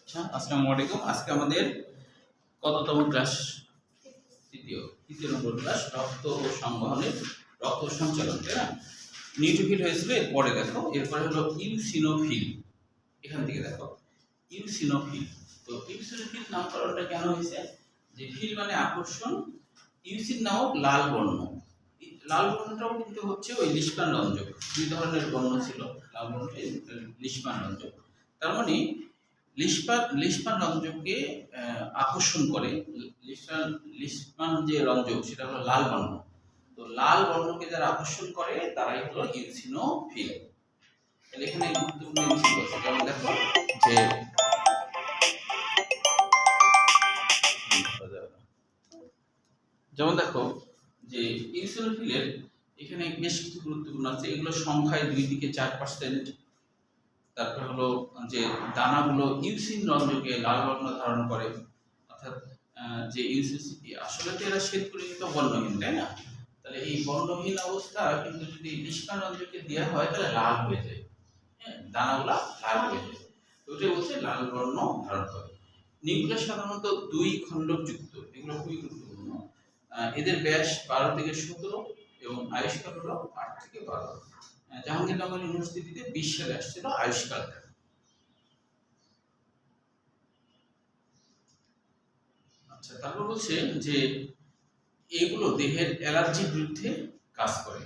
আচ্ছা, আসসালামু আলাইকুম। আজকে আমাদের কততম ক্লাস? তৃতীয় নম্বর ক্লাস, রক্ত ও সংবহনের রক্ত সঞ্চালন, তাই না? নিউট্রোফিল হয়েছিল, এরপরে দেখো, এরপরে হলো ইউসিনোফিল। এখান থেকে দেখো ইউসিনোফিল। তো ইউসিনোফিল নামকরণটা কেন হয়েছে? যে ফিল মানে আকর্ষণ, ইউসিন নামক লাল বর্ণ। লাল বর্ণটাও কিন্তু হচ্ছে ওই লিশমান রঞ্জক। দুই ধরনের বর্ণ ছিল, লাল বর্ণটা লিশমান রঞ্জক। তার মানে লিশমান রঞ্জককে আকর্ষণ করে। লিশমান যে রঞ্জক সেটা হলো লাল বর্ণ। তো লাল বর্ণকে যারা আকর্ষণ করে তারাই হলো ইউসিনোফিল। তাহলে এখানে গুরুত্বপূর্ণ বিষয় আছে, যেমন দেখো যে ইউসিনোফিলের এখানে বেশ কিছু গুরুত্বপূর্ণ আছে। এগুলো সংখ্যায় 2 থেকে 4%। তারপর হলো যে দানাগুলো ইউসিন রঞ্জকে লাল বর্ণ ধারণ করে, অর্থাৎ যে ইউসিসিপি আসলে তো এরা শ্বেতকণিকা বর্ণহীন, তাই না? তাহলে এই বর্ণহীন অবস্থা কিন্তু যদি লিশমান রঞ্জকে দেওয়া হয় তাহলে লাল হয়ে যায়। হ্যাঁ, দানাগুলা লাল হয়ে যায়, তো ওটা বলছে লাল বর্ণ ধারণ করে। নিউক্লিয়াস সাধারণত 2 খণ্ডক যুক্ত, এগুলো খুবই গুরুত্বপূর্ণ। এদের ব্যাস 12 থেকে 17 এবং আয়ুষ্কাল হলো 8 থেকে 12। জাহাঙ্গীরনগর ইউনিভার্সিটিতে 20 সালে আসছিল আয়ুষ্কালটা। আচ্ছা, তারপর বলছে যে এগুলো দেহের অ্যালার্জির বিরুদ্ধে কাজ করে।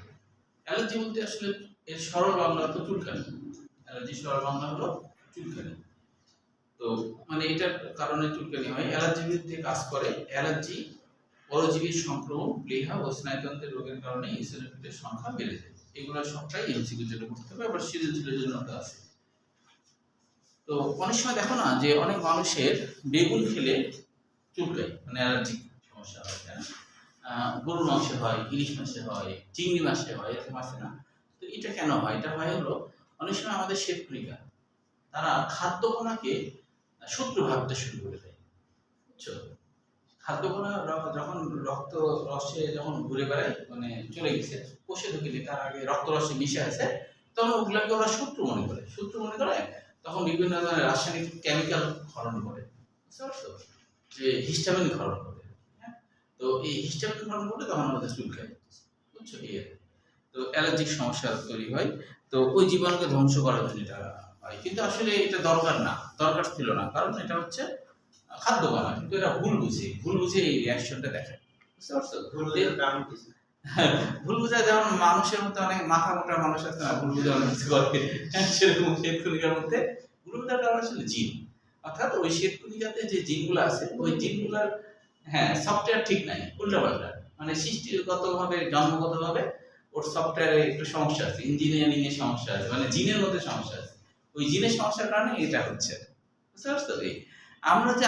অ্যালার্জি বলতে আসলে এর সরল বাংলা তো চুলকানি। অ্যালার্জি সরল বাংলা হলো চুলকানি। তো মানে এটার কারণে চুলকানি হয়, অ্যালার্জির বিরুদ্ধে কাজ করে। অ্যালার্জি, পরজীবী সংক্রমণ, প্লীহা ও স্নায়ুতন্ত্রের রোগের কারণে ইসোনোফিলের সংখ্যা বেড়ে যায়। এগুলো সবটাই এমসিকিউর জন্য করতে হবে, আবার সৃজনশীলের জন্য আছে। তো অনেক সময় দেখো না যে অনেক মানুষের বেগুন খেলে চুলকায়, মানে অ্যালার্জিক সমস্যা হয়, তাই না? গরুর মাংসে হয়, ইলিশ মাছে হয়, চিংড়ি মাছে হয়, এরকম আছে না? তো এটা কেন হয়? এটা হয় হলো অনেক সময় আমাদের শ্বেতকণিকা তারা খাদ্যকণাকে শত্রু ভাবতে শুরু করে দেয়, বুঝছো? খাদ্যকণা যখন রক্ত রসে যখন ঘুরে বেড়ায়, মানে চলে গেছে, কোষে ঢুকিনি, তার আগে রক্ত রসে মিশে আছে, তখন ওগুলাকে ওরা শত্রু মনে করে। তখন বিভিন্ন ধরনের রাসায়নিক কেমিক্যাল ক্ষরণ করে, বুঝতে পারছো? যে হিস্টামিন ক্ষরণ করে। হ্যাঁ, তো এই হিস্টামিন ক্ষরণ করলে তখন আমাদের চুলকায়, বুঝছো? তো অ্যালার্জিক সমস্যা তৈরি হয়। তো ওই জীবাণুকে ধ্বংস করার জন্য এটা হয়, কিন্তু আসলে এটা দরকার ছিল না, কারণ এটা হচ্ছে খাদ্য কণা, কিন্তু এরা ভুল বুঝে এই রিঅ্যাকশনটা দেখায়, বুঝতে পারছো? ভুল বুঝা, যেমন মানুষের মধ্যে অনেক মাথা মোটা মানুষ আছে না, ভুল বুঝা অনেক কিছু করে, সেরকম শ্বেতকণিকার মধ্যে ভুল বুঝার কারণ আসলে জিন। অর্থাৎ ওই শ্বেতকণিকাতে যে জিনগুলো আছে, ওই জিনগুলোর সফটওয়্যার ঠিক নাই, উল্টাপাল্টা, মানে সৃষ্টিগতভাবে জন্মগতভাবে ওর সফটওয়্যারে একটু সমস্যা আছে, ইঞ্জিনিয়ারিং এর সমস্যা আছে, মানে জিনের মধ্যে সমস্যা আছে। ওই জিনের সমস্যার কারণে এটা হচ্ছে, বুঝতে পারছো?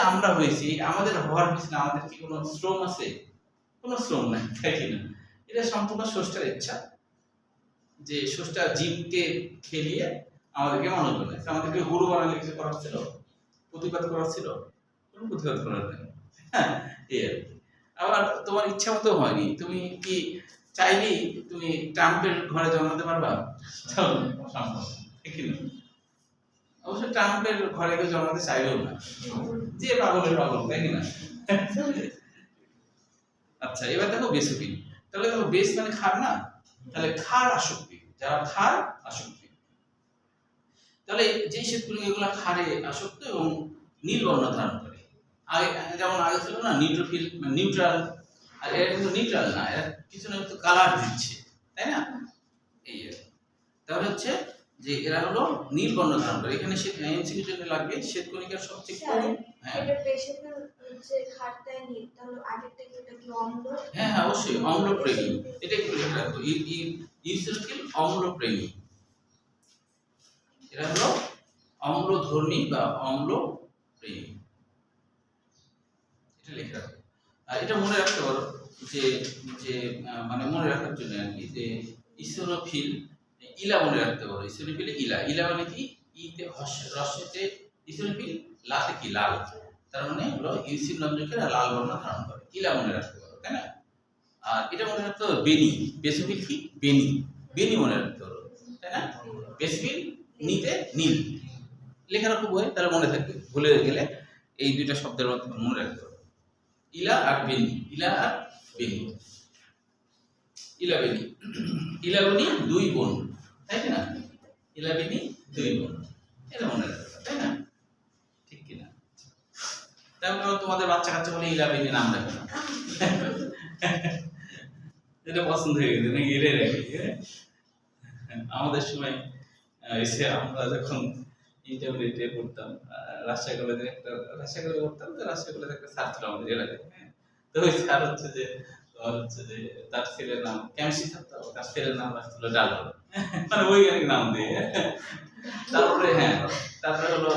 আমরা হয়েছি, আমাদের হওয়ার পিছনে আমাদের কি কোনো শ্রম আছে? কোনো শ্রম নাই, তাই কি না? এটা সম্পূর্ণ স্রষ্টার ইচ্ছা, যে স্রষ্টা জীবকে খেলিয়ে আমাদেরকে মানুষ বানাইছে। আমাদেরকে গুরু বানালে কিছু করার ছিল? প্রতিবাদ করার ছিল? কোনো প্রতিবাদ করার নেই। হ্যাঁ, এই আর কি। আবার তোমার ইচ্ছা মতো হয়নি, তুমি কি চাইলেই তুমি ট্রাম্পের ঘরে জন্মাতে পারবা? সম্ভব, ঠিক না? অবশ্য ট্রাম্পের ঘরে কেউ জন্মাতে চাইবেও না, যে পাগলের পাগল, তাই না? আচ্ছা, এবার দেখো বেসোফিল। তাহলে দেখো বেস মানে ক্ষার না, তাহলে ক্ষার আসক্তি, যারা ক্ষার আসক্তি, তাহলে যে শ্বেতকণিকা এগুলা ক্ষারে আসক্ত এবং নীল বর্ণ ধারণ করে। আগে যেমন আগে ছিল না নিউট্রোফিল, নিউট্রাল, আর এরা কিন্তু নিউট্রাল না, এরা কিছু না কিছু কালার দিচ্ছে, তাই না? এই তাহলে হচ্ছে যে এরা হলো নীল বর্ণ ধারণ করে। এখানে এমসিকিউ জন্য লাগবে শ্বেতকণিকার সবচেয়ে কম। হ্যাঁ, এটা পেশেন্টের যে খাটটাই নীল, তাহলে আগেরটা কি এটা কি অম্ল? হ্যাঁ হ্যাঁ, অবশ্যই অম্লপ্রেমী। এটা একটু লিখে রাখো, ইউসিনোফিল অম্লপ্রেমী। এরা হলো অম্লধর্মী বা অম্লপ্রেমী, এটা লিখে রাখো। আর এটা মনে রাখতে পারো যে যে মানে মনে রাখার জন্য আর কি, যে ইসোনোফিল ইলা মনে রাখতে পারো। ইসোনোফিল ইলা, ইলা মানে কি? ইতে হর্ষতে ইসোনোফিল, লাতে কি? লাল। তার মানে হলো ইউসিন রঞ্জকের লাল বর্ণ ধারণ করে, ইলা মনে রাখতে পারো, তাই না? আর এটা মনে রাখতে পারো বেনি, বেসোফিল কি? বেনি, বেনি মনে রাখতে পারো, তাই না? বেসোফিল নিতে নীল, লেখা রাখো বই, তাহলে মনে থাকবে। ভুলে গেলে এই দুইটা শব্দের মাধ্যমে মনে রাখতে হবে। ইলা আর বেনি, ইলা আর বেনি। ইলা বেনি, ইলা বেনি দুই বোন, তাই না? ইলা বেনি দুই বোন, এটা মনে রাখতে হবে, তাই না? ঠিক কিনা? তারপরে তোমাদের বাচ্চা কাচ্চা বলে ইলা বেনি নাম রাখবে না। এটা পছন্দ হয়ে গেছে নাকি? এটাই রাখি। আমাদের সময় এসে আমরা যখন ইন্টারমিডিয়েটে পড়তাম, রাজশাহী কলেজে একটা রাজশাহী কলেজে পড়তাম, তো রাজশাহী কলেজে একটা স্যার ছিল আমাদের এলাকায়। হ্যাঁ, তো ওই স্যার হচ্ছে যে তার ছেলের নাম কেমিস্ট্রি থাকতো, তার ছেলের নাম রাখছিল ডালটন, মানে বৈজ্ঞানিক নাম দিয়ে। তারপরে তারপরে হলো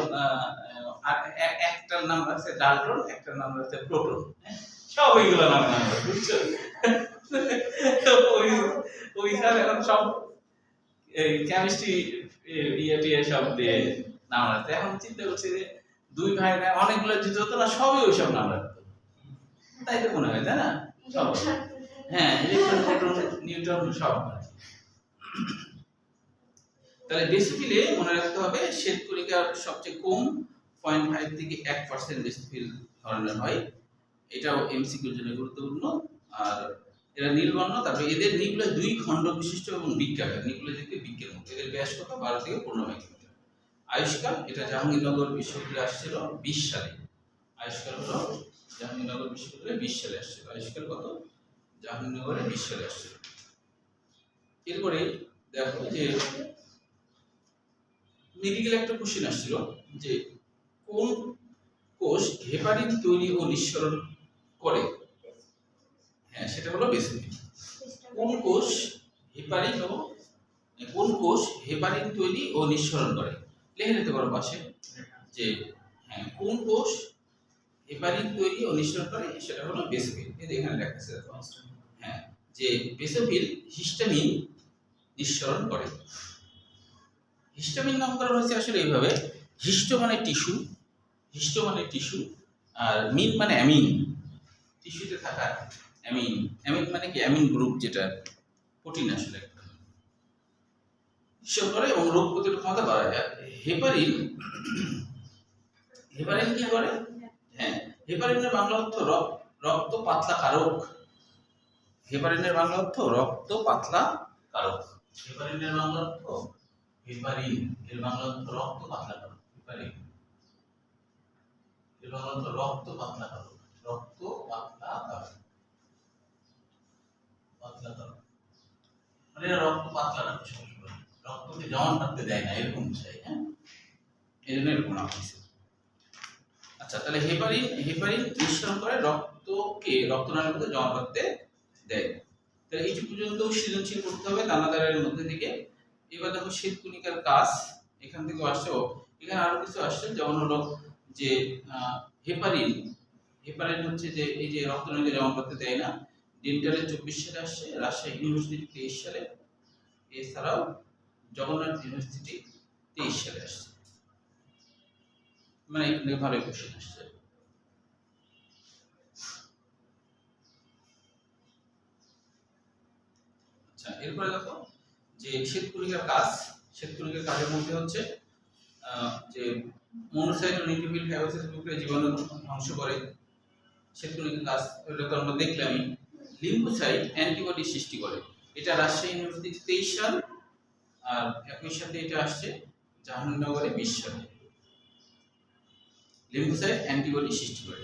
একটার নাম রাখছে ডালটন, একটার নাম রাখছে প্রোটন। সব ওইগুলো নাম বুঝছো? ওই স্যার এখন সব এই কেমিস্ট্রি ইয়ে সব দিয়ে নাম রাখতো। এখন চিন্তা করছি যে দুই ভাই অনেকগুলো যেতে হতো না, সবই ওই সব নাম রাখতো, তাই তো মনে হয়, তাই না? সব ইলেকট্রন, প্রোটন, নিউট্রন সব। তাহলে বেসিক্যালি মনে রাখতে হবে শ্বেতকণিকার সবচেয়ে কম 0.5 থেকে 1% বেসিক্যাল ধরনের হয়। এটাও এমসিকিউর জন্য গুরুত্বপূর্ণ। আর এরা নীলবর্ণ, তারপরে এদের নিউক্লিয়াস 2 খণ্ড বিশিষ্ট এবং বৃক্কাকার। নিউক্লিয়াস দেখতে বৃক্কের মতো। এদের ব্যাস কত? 12 থেকে 15 মাইক্রোমিটার। আয়ুষ্কাল, এটা জাহাঙ্গীরনগর বিশ্ববিদ্যালয়ে আসছিল 20 সালে। আয়ুষ্কাল হলো জাহাঙ্গীরনগর বিশ্ববিদ্যালয়ে 20 সালে আসছিল। আয়ুষ্কাল কত? জাহাঙ্গীরনগরে 20 সালে আসছিল। এরপরে দেখো যে মেডিকেল একটা কোশ্চেন আসছিল যে কোন কোষ হেপারিন তৈরি ও নিঃসরণ করে? সেটা হলো বেসোফিল। কোন কোষ হেপারিন তৈরি ও নিঃসরণ করে? লিখে নিতে পারো পাশে যে কোন কোষ হেপারিন তৈরি ও নিঃসরণ করে, সেটা হলো বেসোফিল। এই এখানে লেখা আছে দেখো, যে বেসোফিল হিস্টামিন নিঃসরণ করে। হিস্টামিন নামকরণ হয়েছে আসলে এইভাবে, হিস্টো মানে টিস্যু, আর মিন মানে অ্যামিন, টিস্যুতে থাকা অ্যামিন। অ্যামিন মানে কি? অ্যামিন গ্রুপ, যেটা প্রোটিন আসলে নিঃসরণ করে এবং রোগ প্রতিরোধ ক্ষমতা বাড়ায়। হেপারিন কি করে? হেপারিনের বাংলা অর্থ রক্ত পাতলা কারক। হেপারিনের বাংলা অর্থ রক্ত পাতলা কারক। হেপারিনের বাংলা অর্থ এর বাংলা অর্থ রক্ত পাতলা কারক। হেপারিন এর বাংলা অর্থ রক্ত পাতলা কারক। রক্ত পাতলা কারক, মানে রক্ত পাতলা রাখে সবসময়, রক্তকে জমাট থাকতে দেয় না, এরকম চাই। এই জন্য এরকম নাম হয়েছে। আচ্ছা, তাহলে হেপারিন নিঃসরণ করে, রক্তনালীর মধ্যে জমা করতে দেয়। তাহলে এই পর্যন্ত সৃজনশীল করতে হবে দানাদারের মধ্যে থেকে। এবার দেখো শ্বেতকণিকার কাজ, এখান থেকে আসছে। এখানে আরো কিছু আসছে, যেমন হলো যে হেপারিন হচ্ছে যে এই যে রক্তনালীকে জমা করতে দেয় না। ডেন্টালে 24 সালে আসছে, রাজশাহী ইউনিভার্সিটি 23 সালে, এছাড়াও জগন্নাথ ইউনিভার্সিটি 23 সালে আসছে। মানে এখানে ভালোই কোশ্চেন আসছে। আচ্ছা, এরপরে দেখো যে শ্বেতকণিকার কাজের মধ্যে হচ্ছে যে মনোসাইট ও নিউক্লিওফিল ফ্যাগোসাইট প্রক্রিয়া জীবাণু ধ্বংস করে। শ্বেতকণিকার কাজ এটা তো আমরা দেখলামই। লিম্ফোসাইট অ্যান্টিবডি সৃষ্টি করে, এটা রাজশাহী ইউনিভার্সিটি 23 সাল, আর একই সাথে এটা আসছে জাহাঙ্গীরনগরে 20 সালে। লিম্ফোসাইট অ্যান্টিবডি সৃষ্টি করে।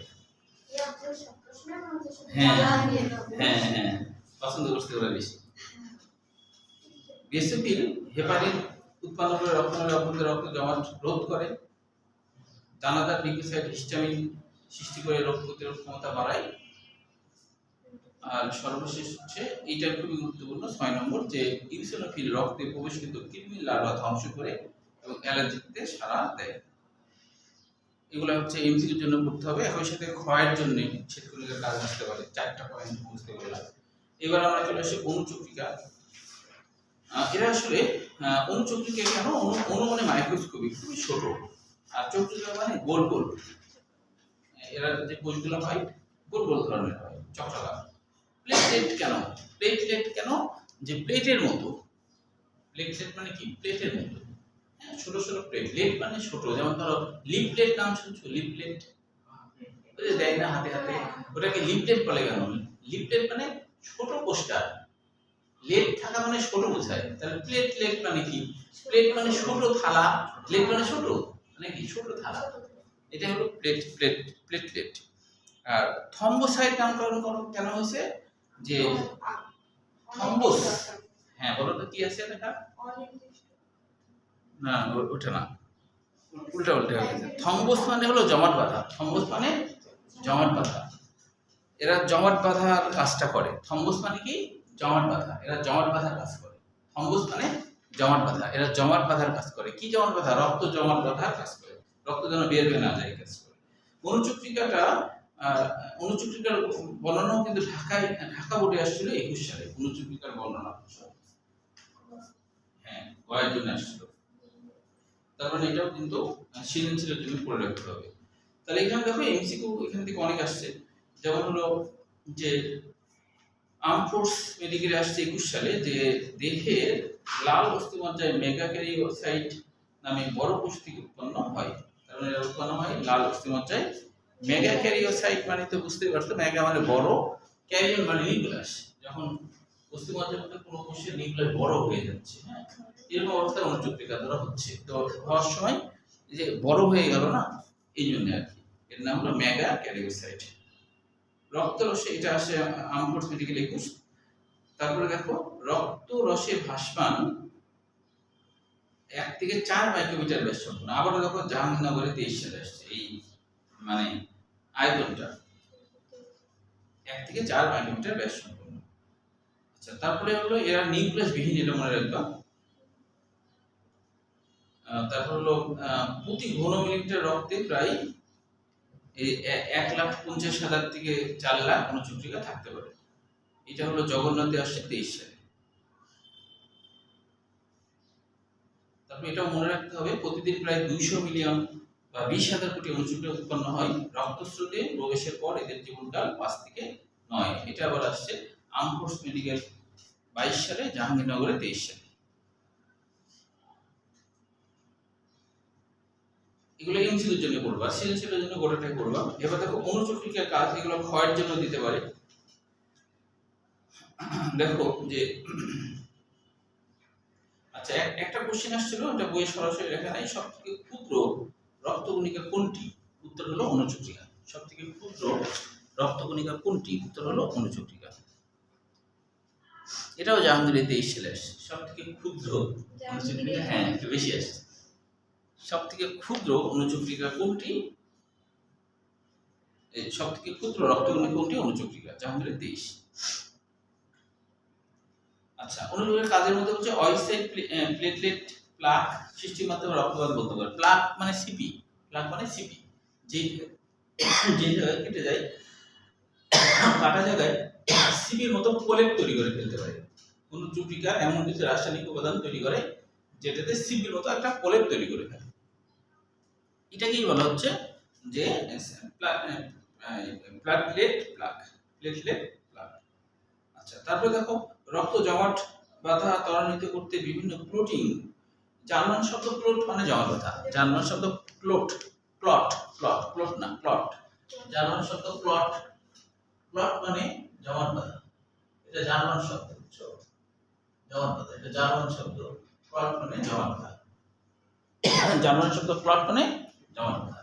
পছন্দ করতে ওরা বেশি। বেসোফিল হেপারিন উৎপন্ন করে রক্তনালীর অভ্যন্তরে রক্ত জমাট রোধ করে। দানাদার লিউকোসাইট হিস্টামিন সৃষ্টি করে রোগ প্রতিরোধ ক্ষমতা বাড়ায়। আর সর্বশেষ হচ্ছে এইটা খুবই গুরুত্বপূর্ণ, 6 নম্বর, যে ইউসিনোফিল রক্তে প্রবেশকৃত কৃমি লার্ভা ধ্বংস করে এবং অ্যালার্জিতে সাড়া দেয়। এগুলো হচ্ছে এমসিকিউর জন্য পড়তে হবে। একই সাথে ক্ষয়ের জন্য শ্বেতকণিকার কাজ আসতে পারে, 4টা পয়েন্ট বুঝতে পারলাম। এবার আমরা চলে আসি অণুচক্রিকা। এরা আসলে অণুচক্রিকা কেন? অণু মানে মাইক্রোস্কোপিক, খুবই ছোট, আর চক্রিকা মানে গোল গোল। এরা যে কোষগুলো হয় গোল গোল ধরনের হয়, চক্রাকার। প্লেটলেট কেন? যে প্লেটের মতো। প্লেটলেট মানে কি? প্লেটের মতো। হ্যাঁ, ছোট ছোট প্লেট, লেট মানে ছোট, যেমন ধরো লিফলেট নাম শুনছো? লিফলেট ওই যে দেয় না হাতে হাতে, ওটাকে লিফলেট বলে কেন? লিফলেট মানে ছোট পোস্টার, লেট থাকা মানে ছোট বোঝায়। তাহলে প্লেটলেট মানে কি? প্লেট মানে ছোট থালা, প্লেট মানে ছোট, মানে কি ছোট থালা, এটা হলো প্লেটলেট। আর থম্বোসাইট নামকরণ কেন হয়েছে? যে থম্বোস, হ্যাঁ বলো তো কি আছে দেখা? না ওটা না, উল্টা উল্টা হয়ে গেছে। থম্বোস মানে হলো জমাট বাঁধা, থম্বোস মানে জমাট বাঁধা, এরা জমাট বাঁধার কাজটা করে। থম্বোস মানে কি? জমাট বাঁধা, এরা জমাট বাঁধার কাজ করে। থম্বোস মানে জমাট বাঁধা, এরা জমাট বাঁধার কাজ করে। কি জমাট বাঁধা? রক্ত জমাট বাঁধার কাজ করে, রক্ত যেন বের হয়ে না যায় কাজ করে। অনুচক্রিকাটা অনুচক্রিকার বর্ণনাও কিন্তু ঢাকা বোর্ডে আসছিল 21 সালে, অনুচক্রিকার বর্ণনা, হ্যাঁ গয়ের জন্য আসছিল। তারপরে এটাও কিন্তু সৃজনশীলের জন্য পড়ে রাখতে হবে। তাহলে এখানে দেখো এমসিকিউ এখান থেকে অনেক আসছে, যেমন হলো যে আর্ম ফোর্স মেডিকেলে আসছে 21 সালে, যে দেহের লাল অস্থিমজ্জায় মেগাক্যারিওসাইট নামে বড় কোষ থেকে উৎপন্ন হয়। কারণ এরা উৎপন্ন হয় লাল অস্থিমজ্জায়। মেগাক্যারিওসাইট মানে তো বুঝতেই পারছো, মেগা মানে বড়, ক্যারিয়ন মানে নিউক্লিয়াস। যখন অস্থিমজ্জার মধ্যে কোনো কোষের নিউক্লিয়াস বড় হয়ে যাচ্ছে, হ্যাঁ এরকম অবস্থায় অনুচক্রিকা দ্বারা হচ্ছে। তো হওয়ার সময় যে বড় হয়ে গেল না, এই জন্য আর কি এর নাম হলো মেগাক্যারিওসাইট। রক্ত রসে, এটা আসে আর্ম ফোর্স মেডিকেল 21। তারপরে দেখো রক্ত রসে ভাসমান 1 থেকে 4 মাইক্রোমিটার ব্যাস সম্পূর্ণ। আবার দেখো জাহাঙ্গীরনগরে 23 সালে আসছে এই মানে আয়তনটা 1 থেকে 4 মাইক্রোমিটার ব্যাস সম্পূর্ণ। আচ্ছা, তারপরে হলো এরা নিউক্লিয়াস বিহীন, এটা মনে রাখবা। তারপর হলো প্রতি ঘন মিলিলিটার রক্তে প্রায় 1,50,000 থেকে 4 লাখ অনুচক্রিকা থাকতে পারে। এটা হলো জগন্নাথে আসছে 23 সালে। তারপর এটাও মনে রাখতে হবে, প্রতিদিন প্রায় 200 মিলিয়ন বা 20,000 কোটি অনুচক্রিকা উৎপন্ন হয়। রক্তস্রোতে প্রবেশের পর এদের জীবনকাল 5 থেকে 9। এটা আবার আসছে আর্ম ফোর্স মেডিকেল 22 সালে, জাহাঙ্গীরনগরে 23 সালে। এগুলো এমসিকিউর জন্য পড়বা, সৃজনশীলের জন্য গোটাটাই পড়বা। এবার দেখো অনুচক্রিকার কাজ, এগুলো ক্ষয়ের জন্য দিতে পারে। দেখো যে আচ্ছা একটা কোশ্চেন আসছিল, এটা বইয়ে সরাসরি লেখা নাই, সবথেকে ক্ষুদ্র রক্তকণিকা কোনটি? উত্তর হলো অনুচক্রিকা। সবথেকে ক্ষুদ্র রক্তকণিকা কোনটি? উত্তর হলো অনুচক্রিকা। এটাও জাহাঙ্গীরে 23 সালে আসছে। সবথেকে ক্ষুদ্র অনুচক্রিকা, হ্যাঁ একটু বেশি আসছে। সবথেকে ক্ষুদ্র অনুচক্রিকা কোনটি? সবথেকে ক্ষুদ্র রক্তকণিকা কোনটি? অনুচক্রিকা, জাহাঙ্গীরে 23। আচ্ছা, অনুচক্রিকার কাজের মধ্যে হচ্ছে অয়েসাইট প্লেটলেট প্লাক সৃষ্টির মাধ্যমে রক্তপাত বলতে পারে। প্লাক মানে সিপি, প্লাক মানে সিপি, যে জায়গায় কেটে যায়, কাটা জায়গায় সিপির মতো প্রলেপ তৈরি করে ফেলতে পারে। অনুচক্রিকা এমন কিছু রাসায়নিক উপাদান তৈরি করে যেটাতে সিপির মতো একটা প্রলেপ তৈরি করে ফেলে। এটাকেই বলা হচ্ছে যে প্লেটলেট প্লাক, প্লেটলেট প্লাক। আচ্ছা, তারপরে দেখো রক্ত জমাট বাঁধা ত্বরান্বিত করতে বিভিন্ন প্রোটিন, জার্মান শব্দ প্লট মানে জমাট বাঁধা, জার্মান শব্দ প্লট, প্লট, প্লট, প্লট না প্লট, জার্মান শব্দ প্লট, প্লট মানে জমাট বাঁধা, এটা জার্মান শব্দ, বুঝছো? জমাট বাঁধা এটা জার্মান শব্দ, প্লট মানে জমাট বাঁধা, জার্মান শব্দ প্লট মানে জমাট বাঁধা।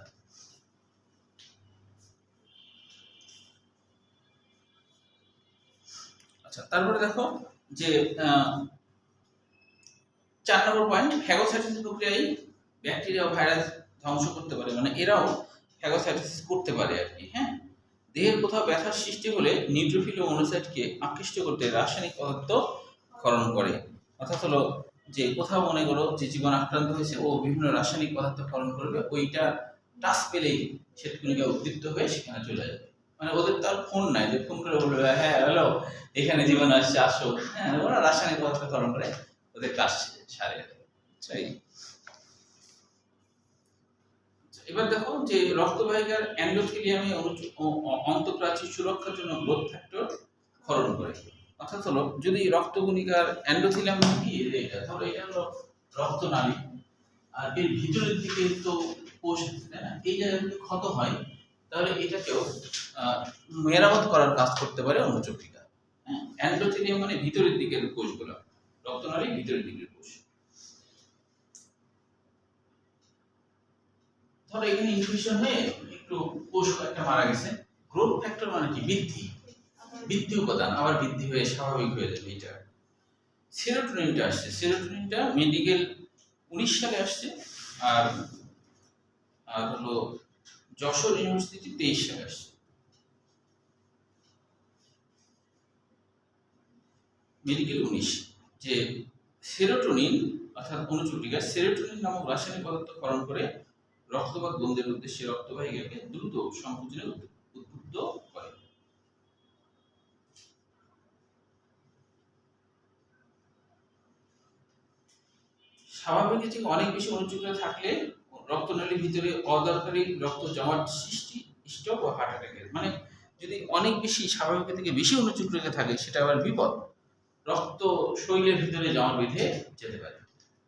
আচ্ছা, তারপরে দেখো যে 4 নম্বর পয়েন্ট, ফ্যাগোসাইটোসিস প্রক্রিয়ায় ব্যাকটেরিয়া ও ভাইরাস ধ্বংস করতে পারে, মানে এরাও ফ্যাগোসাইটোসিস করতে পারে আর কি। হ্যাঁ, দেহের কোথাও ব্যথার সৃষ্টি হলে নিউট্রোফিল ও মনোসাইটকে আকৃষ্ট করতে রাসায়নিক পদার্থ ক্ষরণ করে। অর্থাৎ হলো যে কোথাও মনে করো যে জীবাণু আক্রান্ত হয়েছে, ও বিভিন্ন রাসায়নিক পদার্থ ক্ষরণ করবে, ওইটা টাচ পেলেই শ্বেতকণিকা উদ্দীপ্ত হয়ে সেখানে চলে যাবে। মানে ওদের তার ফোন নাই যে ফোন করে বলবে হ্যাঁ হ্যালো এখানে জীবাণু আসছে আসো, হ্যাঁ ওরা রাসায়নিক পদার্থ ক্ষরণ করে ওদের কাজ সারে। এবার দেখো যে রক্তবাহিকার এন্ডোথেলিয়ামে অন্তঃপ্রাচীর সুরক্ষার জন্য গ্রোথ ফ্যাক্টর ক্ষরণ করে। অর্থাৎ হলো যদি রক্তকণিকার এন্ডোথেলিয়াম কি এটা, তাহলে এটা হলো রক্তনালী, আর এর ভিতরের দিকে তো কোষ আছে, তাই না? এই জায়গায় যদি ক্ষত হয় তাহলে এটাকেও মেরামত করার কাজ করতে পারে অনুচক্রিকা। হ্যাঁ, এন্ডোথেলিয়াম মানে ভিতরের দিকের কোষগুলো, রক্তনালীর ভিতরের দিকের কোষ। ধরো এখানে ইনফেকশন হয়ে একটু কোষ কয়েকটা মারা গেছে, গ্রোথ ফ্যাক্টর মানে কি? বৃদ্ধি উপাদান আবার বৃদ্ধি হয়ে স্বাভাবিক হয়ে যাবে। এটা সেরোটোনিনটা আসছে, সেরোটোনিনটা মেডিকেল 19 সালে আসছে, আর আর হলো যশোর ইউনিভার্সিটি 23 সালে আসছে। মেডিকেল 19 যে সেরোটোনিন অর্থাৎ অনুচক্রিকা সেরোটোনিন নামক রাসায়নিক পদার্থ ক্ষরণ করে রক্তপাত বন্ধের উদ্দেশ্যে রক্তবাহিকাকে দ্রুত সংকোচনে উদ্বুদ্ধ করে। স্বাভাবিক থেকে অনেক বেশি অনুচক্রিকা থাকলে রক্তনালীর ভিতরে অদরকারি রক্ত জমাট সৃষ্টি, স্ট্রোক ও হার্ট অ্যাটাকের, মানে যদি অনেক বেশি স্বাভাবিক থেকে বেশি অনুচক্রিকা থাকে সেটা আবার বিপদ, রক্ত শরীরের ভিতরে জমা বেঁধে যেতে পারে,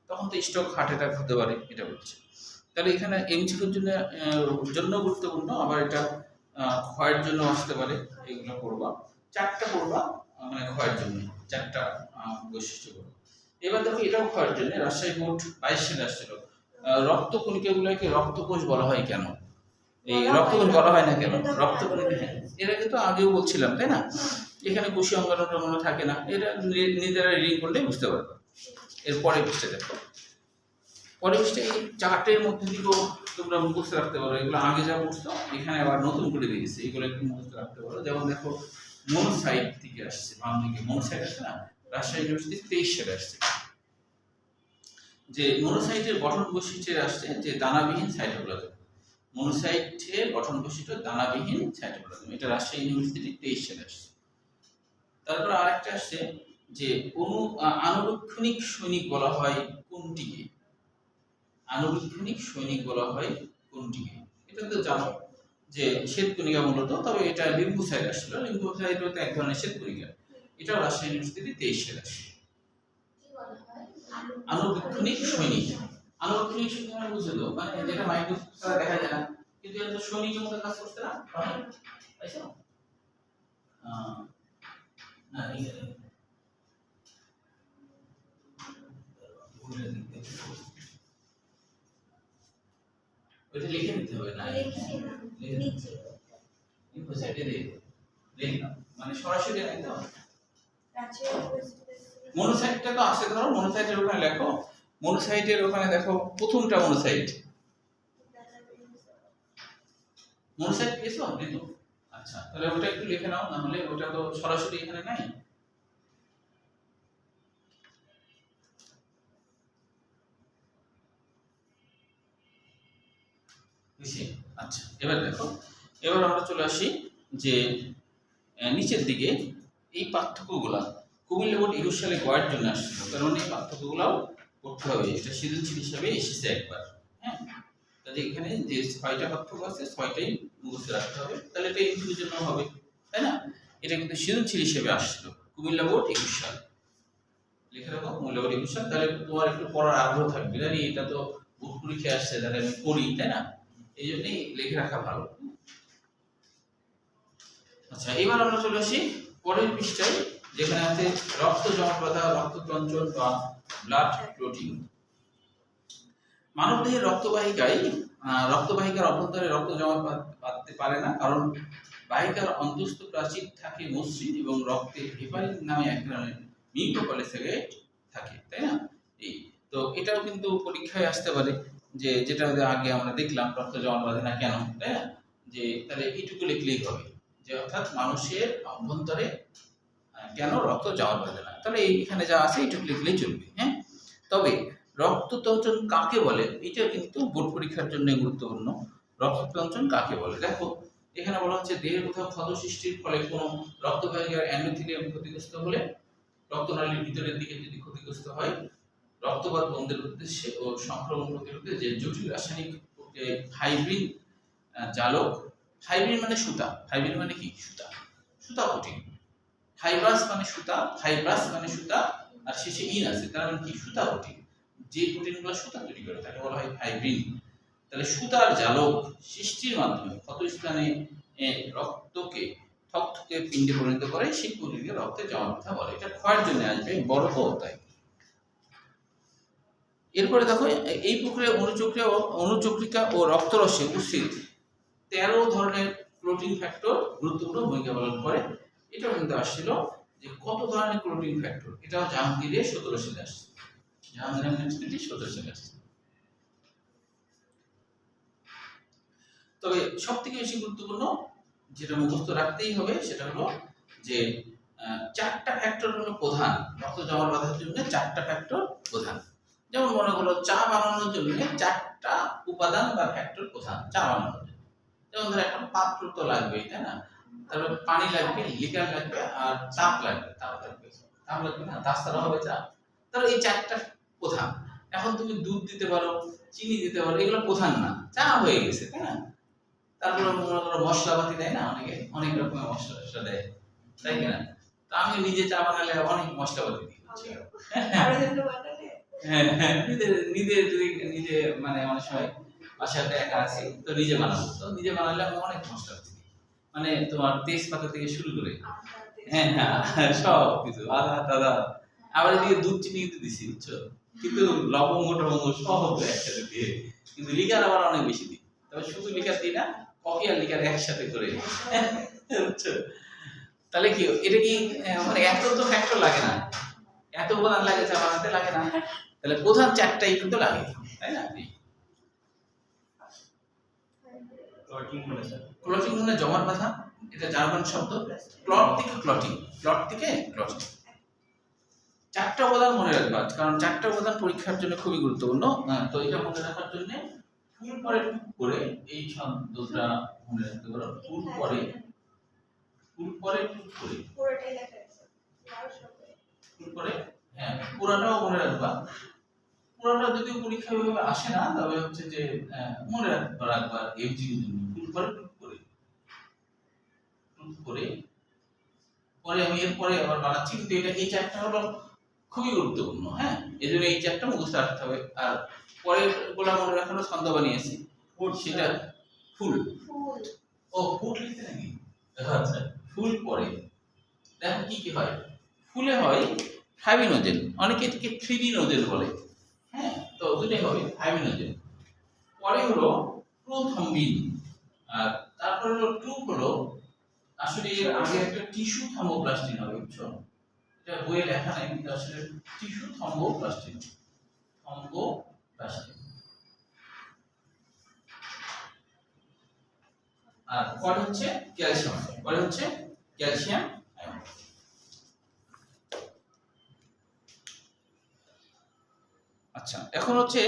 তখন তো স্ট্রোক হার্ট অ্যাটাক হতে পারে। এটা বলছে। তাহলে এখানে এমসিকিউর জন্য গুরুত্বপূর্ণ, আবার এটা ক্ষয়ের জন্য আসতে পারে। এগুলো পড়বা, 4টা পড়বা, মানে ক্ষয়ের জন্য 4টা বৈশিষ্ট্য পড়বা। এবার দেখো এটাও ক্ষয়ের জন্য রাজশাহী বোর্ড 22 সালে আসছিল। রক্ত কণিকাগুলোকে রক্তকোষ বলা হয় কেন? এই রক্তকোষ বলা হয় না কেন? রক্তকণিকা, হ্যাঁ, এরা কিন্তু আগেও বলছিলাম, তাই না? এখানে কোষীয় অঙ্গাণুটা মনে থাকে না, এরা নিজেরা রিডিং করলে বুঝতে পারবে। এরপরে পৃষ্ঠা দেখো, পরে পৃষ্ঠা এই 4টের মধ্যে দিকেও তোমরা মুখস্থ রাখতে পারো। এগুলো আগে যা পড়ছো এখানে আবার নতুন করে দিয়েছে, এগুলো একটু মুখস্থ রাখতে পারো। যেমন দেখো মনোসাইট থেকে আসছে, বাম দিকে মনোসাইট আসছে না, রাজশাহী ইউনিভার্সিটি 23 সালে আসছে। যে মনোসাইটের গঠন বৈশিষ্ট্যে আসছে যে দানাবিহীন সাইটোপ্লাজম, মনোসাইটের গঠন বৈশিষ্ট্য দানাবিহীন সাইটোপ্লাজম, এটা রাজশাহী ইউনিভার্সিটি 23 সালে আসছে। তারপর আরেকটা আসছে যে আনুবীক্ষণিক সৈনিক বলা হয় কোনটিকে? আনুবীক্ষণিক সৈনিক বলা হয় কোনটিকে? এটা তো জানো যে শ্বেতকণিকা মূলত, তবে এটা লিম্ফোসাইট আসছিল, লিম্ফোসাইট হতে এক ধরনের শ্বেতকণিকা, এটাও রাজশাহী ইউনিভার্সিটি 23 সালে আসছে। আনুবীক্ষণিক সৈনিক, আনুবীক্ষণিক সৈনিক মানে বুঝে তো, মানে যেটা মাইক্রোস্কোপ ছাড়া দেখা যায় না, কিন্তু এটা তো সৈনিকের মতো কাজ করতে না, তাইছো? না ওইটা লিখে নিতে হবে না, লিম্ফোসাইটে দিয়ে লিখে নাও, মানে সরাসরি একদম মনোসাইটটা তো আছে, ধরো মনোসাইটের ওখানে লেখো, মনোসাইটের ওখানে দেখো প্রথমটা মনোসাইট, মনোসাইট পেয়েছো কিন্তু? আচ্ছা, তাহলে ওটা একটু লিখে নাও, না হলে ওটা তো সরাসরি এখানে নাই। আচ্ছা, এবার দেখো, এবার আমরা চলে আসি যে নিচের দিকে এই পার্থক্যগুলা কুমিল্লা বোর্ড 21 সালে গয়ের জন্য আসছিল, কারণ এই পার্থক্যগুলাও করতে হবে, এটা সৃজনশীল হিসাবে এসেছে একবার। হ্যাঁ, তাহলে এখানে যে 6টা পার্থক্য আছে 6টাই মুখস্থ রাখতে হবে, তাহলে এটা ইনফিউজের জন্য হবে, তাই না? এটা কিন্তু সৃজনশীল হিসেবে আসছিল কুমিল্লা বোর্ড 21 সাল, লিখে রাখো কুমিল্লা বোর্ড 21 সাল। তাহলে তোমার একটু পড়ার আগ্রহ থাকবে, জানি এটা তো বোর্ড পরীক্ষায় আসছে, তাহলে আমি পড়ি, তাই না? এই জন্যই লিখে রাখা ভালো। আচ্ছা, এবার আমরা চলে আসি পরের পৃষ্ঠায়, যেখানে আছে রক্ত জমাট বাঁধা, রক্ততঞ্চন বা ব্লাড ক্লটিং। মানবদেহের রক্তবাহিকার অভ্যন্তরে রক্ত জমাট বাঁধতে পারে না, কারণ বাহিকার অন্তঃস্থ প্রাচীর থাকে মসৃণ এবং রক্তে হেপারিন নামে এক ধরনের মিউকোপলিস্যাকারাইড থাকে, তাই না? এই তো এটাও কিন্তু পরীক্ষায় আসতে পারে, যে যেটা আগে আমরা দেখলাম রক্ত জমাট বাঁধে না কেন, তাই না? যে তাহলে এইটুকু লিখলেই হবে, যে অর্থাৎ মানুষের অভ্যন্তরে কেন রক্ত জমাট বাঁধে না, তাহলে এইখানে যা আছে এইটুকু লিখলেই চলবে। হ্যাঁ, তবে রক্ততঞ্চন কাকে বলে এটা কিন্তু বোর্ড পরীক্ষার জন্য গুরুত্বপূর্ণ। রক্ততঞ্চন কাকে বলে? দেখো এখানে বলা হচ্ছে দেহের কোথাও ক্ষত সৃষ্টির ফলে কোনো রক্তবাহিকার এন্ডোথেলিয়াম ক্ষতিগ্রস্ত হলে, রক্তনালীর ভিতরের দিকে যদি ক্ষতিগ্রস্ত হয়, রক্তপাত বন্ধের উদ্দেশ্যে ও সংক্রমণ প্রতিরোধে যে জটিল রাসায়নিক ফাইব্রিন জালক, ফাইব্রিন মানে সুতা, ফাইব্রিন মানে কি? সুতা, সুতা প্রোটিন, ফাইব্রাস মানে সুতা, ফাইব্রাস মানে সুতা, আর শেষে ইন আছে, তার মানে কি? সুতা প্রোটিন যে প্রোটিনগুলো সুতা তৈরি করে তাকে বলা হয় ফাইব্রিন। তাহলে সুতার জালক সৃষ্টির মাধ্যমে ক্ষতস্থানে রক্তকে থকথকে পিণ্ডে পরিণত করে, সেই প্রোটিনকে রক্তে জমা ব্যথা বলে। এটা ক্ষয়ের জন্য আসবে, বড় তো তাই। এরপরে দেখো এই প্রক্রিয়া অনুচক্রিকা ও রক্তরসে উপস্থিত 13 ধরনের ক্লোটিং ফ্যাক্টর গুরুত্বপূর্ণ ভূমিকা পালন করে। এটাও কিন্তু আসছিল যে কত ধরনের ক্লোটিং ফ্যাক্টর, এটাও জাহাঙ্গীরের 17 সালে আসছে। জাহাঙ্গীর ইউনিভার্সিটি 17 সালে আসছে। তবে সব থেকে বেশি গুরুত্বপূর্ণ যেটা মুখস্থ রাখতেই হবে সেটা হলো যে 4টা ফ্যাক্টর হলো প্রধান, রক্ত জমাট বাঁধার জন্য 4টা ফ্যাক্টর প্রধান। যেমন মনে করো চা বানানোর জন্য 4টা উপাদান বা ফ্যাক্টর প্রধান চা বানানোর জন্য। যেমন ধরো একটা পাত্র তো লাগবে, তাই না? তারপর পানি লাগবে, লিকার লাগবে, আর চাপ লাগবে, তাপ লাগবে না, তাপ ছাড়া হবে চা। তাহলে এই 4টা প্রধান। এখন তুমি দুধ দিতে পারো, চিনি দিতে পারো, এগুলো প্রধান না, চা হয়ে গেছে, তাই না? তারপর মনে করো মশলাপাতি দেয় না, অনেক রকমের মশলা দেয়, তাই কিনা? তো আমি নিজে চা বানালে অনেক মশলাপাতি দিই, নিজে মানে অনেক সময় বাসাতে একা আছি তো নিজে বানাবো, তো নিজে বানালে আমি অনেক মশলাপাতি দিই, মানে তোমার তেজপাতা থেকে শুরু করে সব কিছু আদা টাদা, আবার এদিকে দুধ চিনি কিন্তু দিছি, বুঝছো? কিন্তু লবঙ্গ টবঙ্গ সব একসাথে দিয়ে, কিন্তু লিকার আবার অনেক বেশি দিই। তবে শুধু লিকার দিই না, কফি আর লিকার একসাথে করে, বুঝছো? তাহলে কি এটা কি মানে এত তো ফ্যাক্টর লাগে না, এত উপাদান লাগে চা বানাতে লাগে না, তাহলে প্রধান 4টাই কিন্তু লাগে, তাই না? ক্লটিং মানে জমাট বাঁধা, এটা জার্মান শব্দ। ক্লট থেকে ক্লটিং, ক্লট থেকে ক্লটিং। 4টা উপাদান মনে রাখবা, কারণ 4টা উপাদান পরীক্ষার জন্য খুবই গুরুত্বপূর্ণ। তো এটা মনে রাখার জন্য ফুল পরে টুক করে এই শব্দটা মনে রাখতে পারো। ফুল পরে টুক করে, পুরোটাই লেখা আছে, ফুল পরে, হ্যাঁ পুরোটাও মনে রাখবা। পুরোটা যদি পরীক্ষা ভাবে আসে না, তবে হচ্ছে যে মনে রাখবা এমসিকিউ জন্য। ফুল পরে টুক করে পরে আমি এরপরে আবার বানাচ্ছি, কিন্তু এটা এই 4টা হলো খুবই গুরুত্বপূর্ণ, হ্যাঁ? এই জন্য এই 4টা মুখস্থ রাখতে হবে। আর পরের গুলা মনে রাখার ছন্দ বানিয়েছি, সেটা ফুল, ও ফুল লিখতে নাকি? আচ্ছা, ফুল পরে দেখো কি কি হয়। ফুলে হয় ফাইবিনোজেন, অনেকে এটাকে 3D নোজেন বলে, হ্যাঁ? তো দুটোই হবে ফাইবিনোজেন। পরে হলো প্রোথম্বিন, আর তারপরে হলো টুক হলো, আসলে এর আগে একটা টিস্যু থার্মোপ্লাস্টিন হবে, বুঝছো? এটা বইয়ে লেখা নাই, কিন্তু আসলে টিস্যু থার্মোপ্লাস্টিন। আর পরে হচ্ছে ক্যালসিয়াম, ক্যালসিয়াম আয়ন। আচ্ছা, এখন হচ্ছে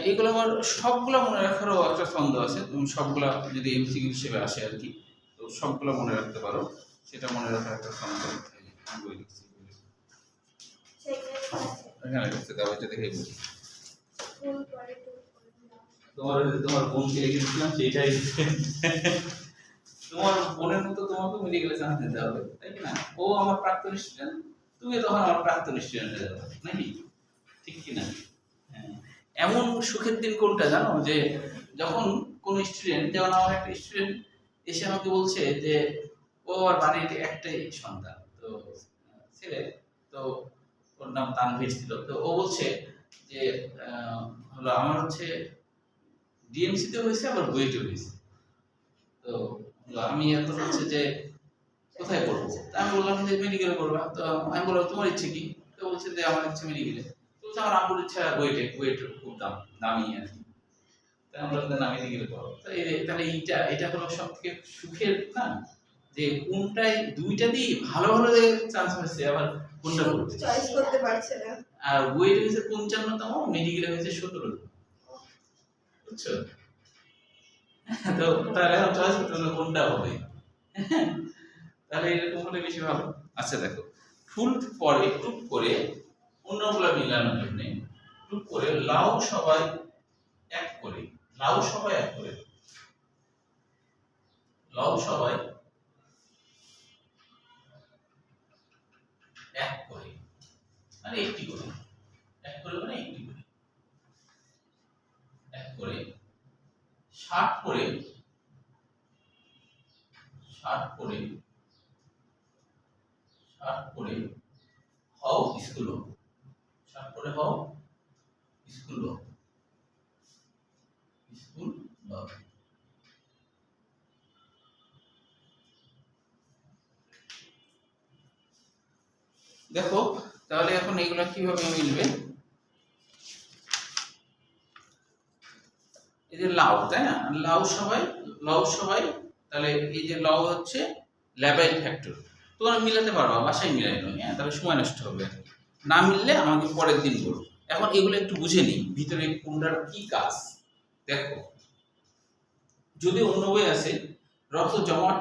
এগুলো আমার সবগুলো মনে রাখারও একটা ছন্দ আছে, তুমি সবগুলা যদি এমসিকিউ হিসেবে আসে আর কি, তো সবগুলো মনে রাখতে পারো, সেটা মনে রাখার একটা ছন্দ। বই লিখছি, এখানে লিখতে দাও, এটা দেখে বলি। তোমার বোনকে লিখেছিলাম সেইটাই, তোমার বোনের মতো তোমাকে মেডিকেলে চান্স দিতে হবে, তাই কি না? ও আমার প্রাক্তন স্টুডেন্ট, তুমি তখন আমার প্রাক্তন স্টুডেন্ট হয়ে যাবে, নাকি? ঠিক কি না? এমন সুখের দিন কোনটা জানো, যে যখন কোন স্টুডেন্ট, যেমন আমার একটা স্টুডেন্ট এসে আমাকে বলছে যে ও আর বাড়িতে একটাই সন্তান, তো ছেলে, তো ওর নাম তানভীর ছিল, তো ও বলছে যে হলো আমার হচ্ছে ডিএমসি তে হয়েছে, আবার বুয়েটে হয়েছে, তো আমি এখন হচ্ছে যে কোথায় পড়বো? আমি বললাম যে মেডিকেলে পড়বা। তো আমি বললাম তোমার ইচ্ছে কি? তো বলছে যে আমার ইচ্ছে মেডিকেলে। তো আমার আব্বুর ইচ্ছা বুয়েটে, বুয়েট খুব দামি আর কি। তাই আমরা বললাম আমি মেডিকেলে পড়বো। তো তাহলে এটা হলো সবথেকে সুখের না, যে কোনটাই দুইটা দিয়ে ভালো ভালো চান্স হয়েছে, আবার কোনটা করতে চয়েস করতে পারছে না। আর বুয়েটে হয়েছে 55তম, মেডিকেলে হয়েছে 17তম, বুঝছো? তো তাহলে চয়েস করতে হলে কোনটা হবে? তাহলে এরকম হলে বেশি ভালো। আচ্ছা দেখো, ফুল পরে টুক করে অন্যগুলা মিলানোর জন্য টুক করে লাউ সবাই এক করে, লাউ সবাই এক করে, লাউ সবাই এক করে, মানে একটি করে, এক করে মানে একটি করে। শার্ট পরে হও স্কুল, শার্ট পরে হও স্কুল, দেখো তাহলে এখন এগুলা কিভাবে মিলবে। এই যে লাউ, তাই না, লাউ সবাই তাহলে এই যে লাউ হচ্ছে ল্যাবাইল ফ্যাক্টর। তোমরা মিলাতে পারবা, বাসায় মিলাই নয়, হ্যাঁ, তাহলে সময় নষ্ট হবে। না মিললে আমাকে পরের দিন বলো। এখন এগুলো একটু বুঝে নিই ভিতরে কোনটার কি কাজ। দেখো যদি অন্য বই আছে রক্ত জমাট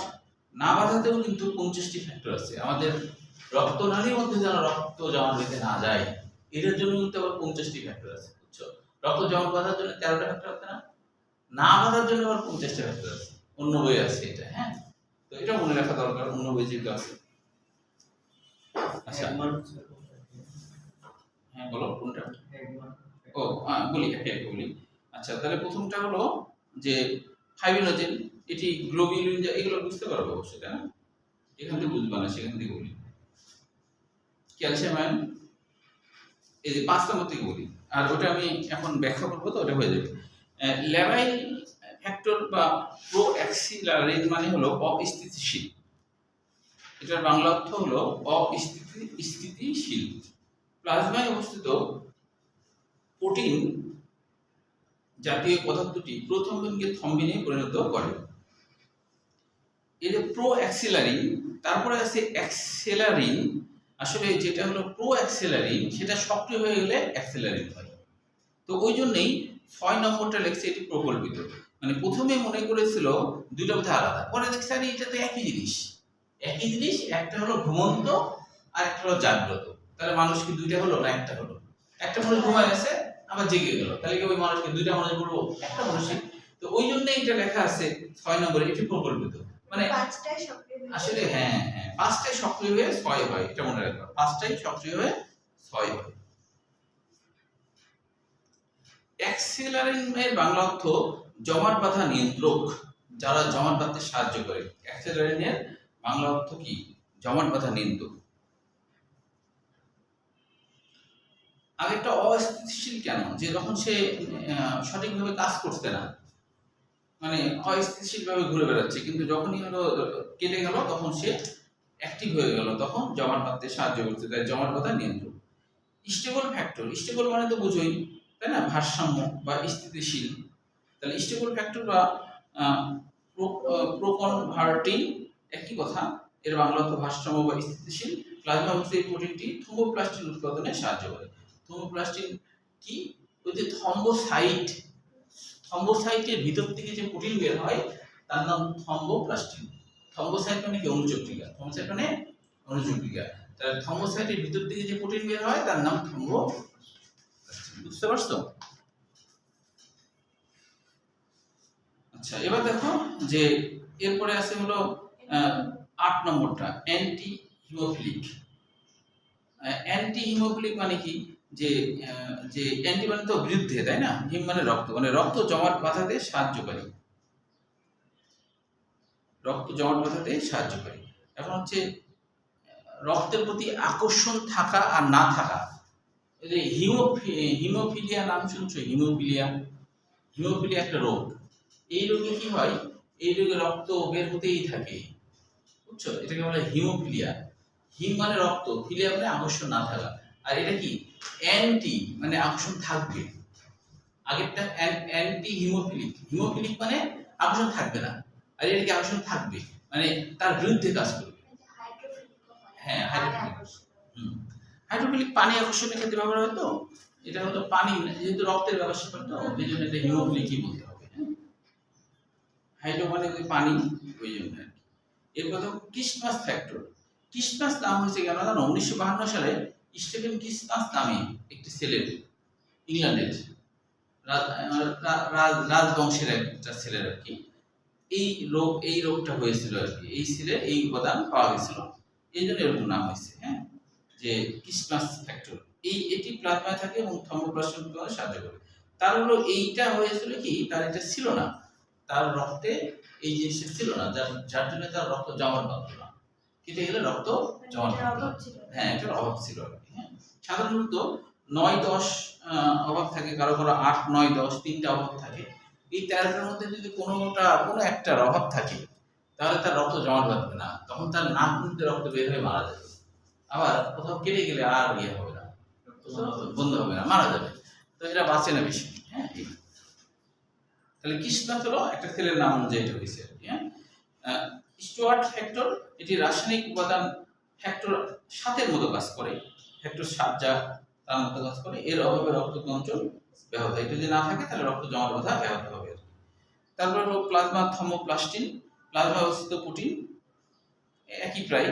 না বাঁধাতেও কিন্তু 50টি ফ্যাক্টর আছে। আমাদের রক্তনালীর মধ্যে যেন রক্ত জমাট বেঁধে না যায়, এটার জন্য কিন্তু আবার 50টি ফ্যাক্টর আছে, বুঝছো? রক্ত জমাট বাঁধার জন্য 13টা ফ্যাক্টর আছে না বাঁধার জন্য আবার 50টা ফ্যাক্টর আছে। অন্য বই আছে এটা, হ্যাঁ, তো এটা মনে রাখা দরকার, অন্য বই যেটা আছে। আচ্ছা হ্যাঁ বলো কোনটা। ও বলি একে একে বলি। আচ্ছা তাহলে প্রথমটা হলো যে ফাইব্রিনোজেন, এটি গ্লোবিউলিন, এগুলো বুঝতে পারবো অবশ্যই, তাই না? এখান থেকে বুঝবা না, সেখান থেকে বলি। ক্যালসিয়াম আয়ন, এই যে 5 নম্বর থেকে বলি, আর ওটা আমি এখন ব্যাখ্যা করবো, তো ওটা হয়ে যাবে। ল্যাবাইল ফ্যাক্টর বা প্রোঅ্যাক্সিলারিন মানে হলো অস্থিতিশীল, এটার বাংলা অর্থ হলো অস্থিতিশীল। প্লাজমায় অবস্থিত প্রোটিন জাতীয় পদার্থটি প্রোথ্রম্বিনকে থ্রম্বিনে পরিণত করে। এই যে প্রোঅ্যাক্সিলারিন, তারপরে আছে অ্যাক্সেলারিন। আসলে যেটা হলো প্রোঅ্যাক্সেলারিন সেটা সক্রিয় হয়ে গেলে অ্যাক্সেলারিন হয়। তো ওই জন্যই 6 নম্বরটা লেখছে এটি প্রকল্পিত। মানে প্রথমে মনে করেছিল দুইটা বোধহয় আলাদা, পরে দেখছে আরে এটা তো একই জিনিস। একটা হলো ঘুমন্ত আর একটা হলো জাগ্রত। তাহলে মানুষ কি দুইটা হলো না একটা হলো? একটা মানুষ ঘুমায় গেছে আবার জেগে গেল, তাহলে কি ওই মানুষকে দুইটা মানুষ বলবো? একটা মানুষই। তো ওই জন্যই এটা লেখা আছে 6 নম্বরে এটি প্রকল্পিত। মানে আসলে হ্যাঁ হ্যাঁ 5টাই সক্রিয় হয়ে 6 হয়, এটা মনে রাখবা, 5টাই সক্রিয় হয়ে 6 হয়। অ্যাক্সেলারিনের বাংলা অর্থ জমাট বাঁধা নিয়ন্ত্রক, যারা জমাট বাঁধতে সাহায্য করে। অ্যাক্সেলারিনের বাংলা অর্থ কি? জমাট বাঁধা নিয়ন্ত্রক। আগেরটা অস্থিতিশীল কেন? যে যখন সে সঠিকভাবে কাজ করছে না, মানে অস্থিতিশীল ভাবে ঘুরে বেড়াচ্ছে, কিন্তু যখনই হলো কেটে গেল তখন সে অ্যাক্টিভ হয়ে গেল, তখন জমাট বাঁধতে সাহায্য করছে, তাই জমাট বাঁধা নিয়ন্ত্রক। স্টেবল ফ্যাক্টর, স্টেবল মানে তো বুঝোই, তাই না, ভারসাম্য বা স্থিতিশীল। তাহলে স্টেবল ফ্যাক্টর বা প্রোকনভার্টিং একই কথা, এর বাংলা অর্থ ভারসাম্য বা স্থিতিশীল। প্লাজমা হচ্ছে এই প্রোটিনটি থ্রোম্বোপ্লাস্টিন উৎপাদনে সাহায্য করে। থ্রোম্বোপ্লাস্টিন কি? ওই যে থ্রম্বোসাইটের ভিতর থেকে যে প্রোটিন বের হয় তার নাম থ্রম্বোপ্লাস্টিন। থ্রম্বোসাইট মানে কি? অনুচক্রিকা। থ্রম্বোসাইট মানে অনুচক্রিকা। তাহলে থ্রম্বোসাইটের ভিতর থেকে যে প্রোটিন বের হয় তার নাম থ্রম্বোপ্লাস্টিন। বুঝতে পারছো? আচ্ছা এবার দেখো যে এরপরে আছে হলো 8 নম্বরটা অ্যান্টি হিমোফিলিক। অ্যান্টি হিমোফিলিক মানে কি? যে অ্যান্টি মানে তো বিরুদ্ধে, তাই না? হিম মানে রক্ত, মানে রক্ত জমাট বাঁধাতে সাহায্যকারী, রক্ত জমাট বাঁধাতে সাহায্যকারী। এখন হচ্ছে রক্তের প্রতি আকর্ষণ থাকা আর না থাকা। এই যে হিমোফিলিয়া নাম শুনছো? হিমোফিলিয়া একটা রোগ। এই রোগে কি হয়? এই রোগে রক্ত বের হতেই থাকে, বুঝছো? এটাকে বলে হিমোফিলিয়া। হিম মানে রক্ত, ফিলিয়া মানে আকর্ষণ না থাকা। আর এটা কি? অ্যান্টি মানে আকর্ষণ থাকবে। আগেরটা অ্যান্টি হিমোফিলিক। হিমোফিলিক মানে আকর্ষণ থাকবে না, আর এটা কি আকর্ষণ থাকবে, মানে তার বিরুদ্ধে কাজ করবে। হ্যাঁ হাইড্রোফিলিক পানি আকর্ষণের ক্ষেত্রে ব্যবহার হয়। তো এটা হলো পানি, যেহেতু রক্তের ব্যবস্থা তো এই জন্য এটা হিমোফিলিকই বলতে হবে। হাইড্রো মানে পানি, ওই জন্য। এরপর দেখো ক্রিসমাস ফ্যাক্টর। ক্রিসমাস নাম হয়েছে কেন জানো? 1952 সালে স্টিফেন ক্রিসমাস নামে একটি ছেলের, ইংল্যান্ডের রাজবংশের একটা ছেলের আর কি, এই রোগটা হয়েছিল আর কি। এই ছেলে এই উপাদান পাওয়া গেছিল, এই জন্য এরকম নাম হয়েছে। হ্যাঁ, যে ক্রিসমাস ফ্যাক্টর, এটি প্লাজমায় থাকে এবং থ্রম্বোপ্লাস্টিন উৎপাদনে সাহায্য করে। তার হলো এইটা হয়েছিল কি, তার এটা ছিল না, তার রক্তে এই জিনিসটা ছিল না, যার জন্য তার রক্ত জমাট বাঁধতো না। কেটে গেলে রক্ত জমাট বাঁধতো। হ্যাঁ, এটার অভাব ছিল আর কি। হ্যাঁ, সাধারণত 9-10 অভাব থাকে, কারো কারো 8-9-10 তিনটা অভাব থাকে। এই 13টার মধ্যে যদি কোনো একটার অভাব থাকে তাহলে তার রক্ত জমাট বাঁধবে না, তখন তার নাক মুখে রক্ত বের হয়ে মারা যাবে। আবার কোথাও কেটে গেলে আর ইয়ে হবে না, বন্ধ হবে না, মারা যাবে। তো এটা বাঁচে না বেশি। হ্যাঁ, তাহলে কৃষ্ণাত হলো একটা সেলের নাম অনুযায়ী এটা হয়েছে। হ্যাঁ, স্টুয়ার্ট ফ্যাক্টর এটি রাসায়নিক উপাদান ফ্যাক্টর 7-এর মতো কাজ করে। ফ্যাক্টর 7 যা তার মতো কাজ করে, এর অভাবে রক্ত সঞ্চালন ব্যাহত হয়। এটা যদি না থাকে তাহলে রক্ত জমাট বাঁধা ব্যাহত হবে। তারপর হলো প্লাজমা থ্রোম্বোপ্লাস্টিন, প্লাজমা অবস্থিত প্রোটিন, একই প্রায়।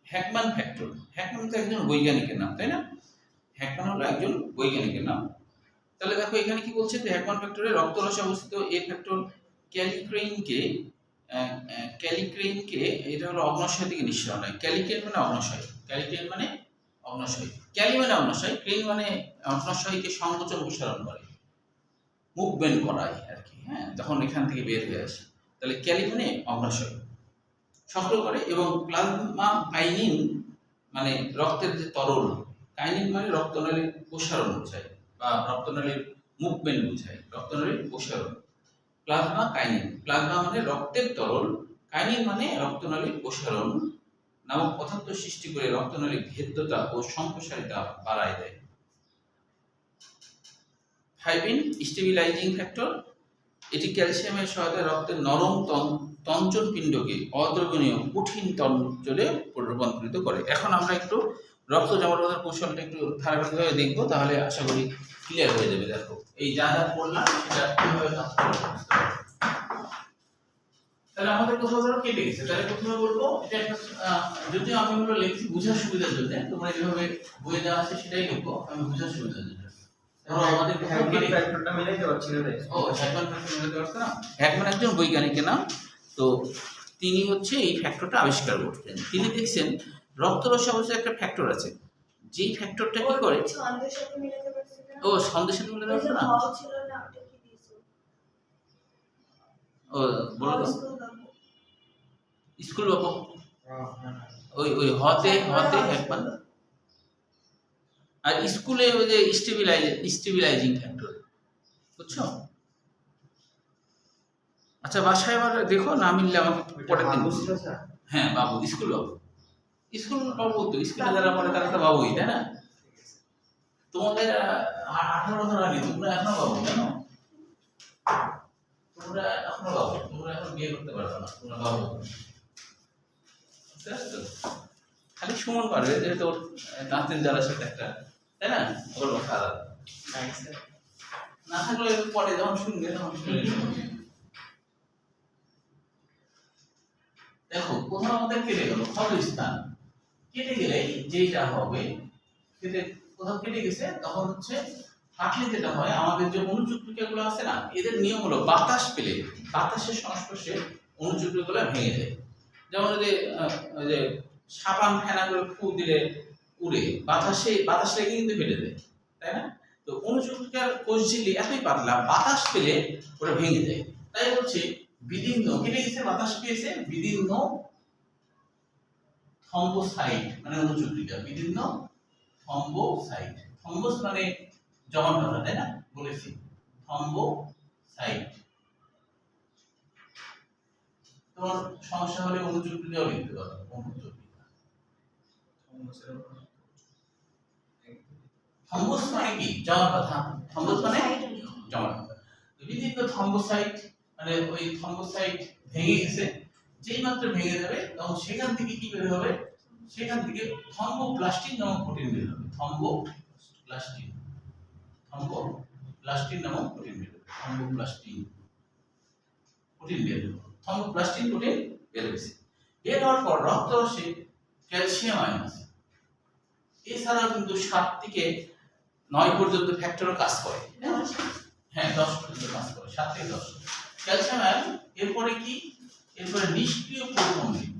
হ্যাকম্যান ফ্যাক্টর, হ্যাকম্যান তো একজন বৈজ্ঞানিকের নাম, তাই না? হ্যাকম্যান হলো একজন বৈজ্ঞানিকের নাম। তাহলে দেখো এখানে কি বলছে যে হ্যাকম্যান ফ্যাক্টরে রক্তরসে অবস্থিত এই ফ্যাক্টর ক্যালিক্রেইনকে এটা হলো অগ্ন্যাশয় থেকে নিঃসরণ হয়। ক্যালিক্রেইন মানে অগ্ন্যাশয়, ক্যালিক্রেইন মানে অগ্ন্যাশয়, ক্যালি মানে অগ্ন্যাশয়, ক্রেইন মানে অগ্ন্যাশয়কে সংকোচন প্রসারণ করে, মুভমেন্ট করায় আর কি। হ্যাঁ, যখন এখান থেকে বের হয়ে আসে, তাহলে ক্যালি মানে অগ্ন্যাশয় সক্রিয় করে। এবং প্লাজমা কাইনিন মানে রক্তের যে তরল, কাইনিন মানে রক্তনালীর প্রসারণ বোঝায় বা রক্তনালীর মুভমেন্ট বোঝায়, রক্তনালীর প্রসারণ। প্লাজমা কাইনিন, প্লাজমা মানে রক্তের তরল, কাইনিন মানে রক্তনালীর প্রসারণ নামক পদার্থ সৃষ্টি করে রক্তনালীর ভেদ্যতা ও সম্প্রসারিতা বাড়ায় দেয়। ফাইব্রিন স্টেবিলাইজিং ফ্যাক্টর, এটি ক্যালসিয়ামের সহায়তায় রক্তের নরম তঞ্চন পিণ্ডকে অদ্রবণীয় কঠিন তঞ্চলে রূপান্তরিত করে। এখন আমরা একটু রক্ত জমাট বাঁধার কৌশলটা একটু ধারাবাহিকভাবে দেখবো, তাহলে আশা করি ক্লিয়ার হয়ে যাবে। দেখো এই যা পড়লাম সেটা কিভাবে কাজ করে। তাহলে আমাদের কোথাও ধরো কেটে গেছে, তাহলে প্রথমে বলবো এটা একটা, যদিও আমি এগুলো লিখছি বোঝার সুবিধার জন্য, তোমরা যেভাবে বইয়ে দেওয়া আছে সেটাই লিখবো, আমি বোঝার সুবিধার জন্য। আমাদের হ্যাকম্যান ফ্যাক্টরটা মিলাইতে পারছি না। ও হ্যাকম্যান ফ্যাক্টর মিলাইতে পারছ না? হ্যাকম্যান একজন বৈজ্ঞানিকের নাম। তো তিনি হচ্ছে এই ফ্যাক্টরটা আবিষ্কার করতেন। তিনি দেখছেন রক্তরসে অবস্থায় একটা ফ্যাক্টর আছে, যেই ফ্যাক্টরটা কি করে ছন্দের সাথে মিলাতে পারছে না। ও ছন্দের সাথে মিলাতে পারছে না, ভাও ছিল না, ওটা কি দিয়েছো? ও বলো স্কুল বাবু, ওই হতে হ্যাকম্যান। আর স্কুলে ওই যে স্টেবিলাইজিং ফ্যাক্টর, বুঝছো? আচ্ছা বাসায় আবার দেখো, না মিললে আমাকে পরের দিন। হ্যাঁ বাবু, স্কুল বাবু তো স্কুলে যারা পড়ে তারা তো বাবুই, তাই না? তোমাদের 18 বছর আগে তোমরা এখনো বাবু, জানো? তোমরা এখনো বাবু, তোমরা এখন বিয়ে করতে পারবে না, তোমরা বাবু। খালি সুমন পারবে, যেহেতু ওর নাচের যারা সাথে একটা, তাই না? ওর কথা না থাকলে পরে যখন শুনবে তখন শুনে। দেখো কোথাও আমাদের কেটে গেল, ক্ষতস্থান কেটে গেলে যেটা হবে, কোথাও কেটে গেছে তখন হচ্ছে কাটলে যেটা হয়, আমাদের যে অনুচক্রিকাগুলো আছে না, এদের নিয়ম হলো বাতাস পেলে, বাতাসের সংস্পর্শে অনুচক্রিকাগুলো ভেঙে যায়। যেমন ওই যে সাবান ফেনা করে ফু দিলে উড়ে, বাতাস লেগে কিন্তু ফেটে যায়, তাই না? তো অনুচক্রিকার কোষঝিল্লি এতই পাতলা, বাতাস পেলে ওরা ভেঙে যায়। তাই হচ্ছে বিদীর্ণ, কেটে গেছে, বাতাস পেয়েছে, বিদীর্ণ থম্বোসাইট মানে অনুচক্রিকা, বিদীর্ণ থম্বোসাইট। থম্বোস মানে জমাট বাঁধা, তাই না? বলেছি থম্বোসাইট। তোমার সমস্যা হলে অনুচক্রিকাও লিখতে পারো, অনুচক্রিকা। থম্বোস মানে কি? জমাট বাঁধা। থম্বোস মানে জমাট বাঁধা। বিদীর্ণ থম্বোসাইট মানে ওই থম্বোসাইট ভেঙে গেছে, যেই মাত্র ভেঙে যাবে তখন সেখান থেকে কি বের হবে? সেখান থেকে থম্বোপ্লাস্টিন নামক প্রোটিন বের হবে। থম্বোপ্লাস্টিন নামক প্রোটিন বের হবে। থম্বোপ্লাস্টিন প্রোটিন বের হবে। থম্বোপ্লাস্টিন প্রোটিন বের হয়েছে। বের হওয়ার পর রক্তরসে ক্যালসিয়াম আয়ন আছে। এছাড়াও কিন্তু 7 থেকে 9 পর্যন্ত ফ্যাক্টরও কাজ করে। হ্যাঁ 10 পর্যন্ত কাজ করে, 7 থেকে 10 ক্যালসিয়াম আয়ন। এরপরে কি? এরপরে নিষ্ক্রিয় প্রথম্বিক।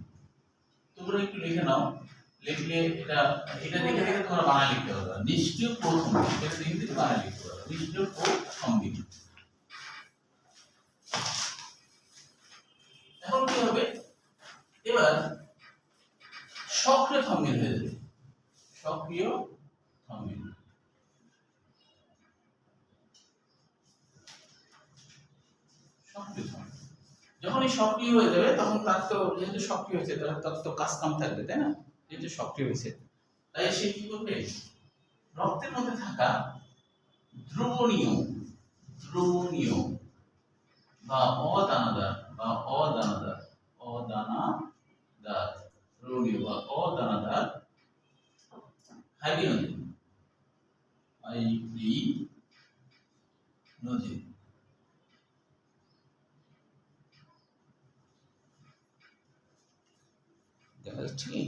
তোমরা একটু লিখে নাও, লিখলে এটা দেখে তোমরা বানায় লিখতে পারবে। নিষ্ক্রিয় প্রথম্বিক, এটা দেখে বানায় লিখতে পারবে। নিষ্ক্রিয় প্রথম্বিক এবার সক্রিয় থম্বনেল হয়ে যাবে, সক্রিয় থম্বনেল। যখনই সক্রিয় হয়ে যাবে তখন তার তো যেহেতু সক্রিয় হয়েছে তার তো কাজ কাম থাকবে, তাই না? যেহেতু সক্রিয় হয়েছে তাই সে কি করবে, রক্তের মধ্যে থাকা দ্রবণীয় দ্রবণীয় বা অদানাদার দ্রবণীয় বা অদানাদার হাইড্রোজেন দেখা যাচ্ছে কি?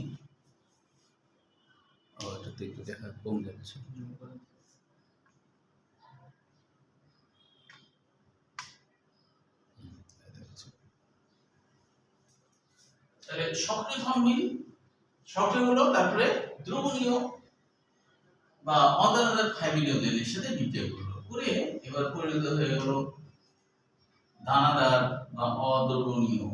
এটাতে একটু দেখা কম যাচ্ছে। তাহলে সক্রিয় থম্বনেল সক্রিয় হলো, তারপরে দ্রবণীয় বা অদানাদার হাইড্রোজেনের সাথে বিক্রিয়া করলো, করে এবার পরিণত হয়ে গেল দানাদার বা অদ্রবণীয়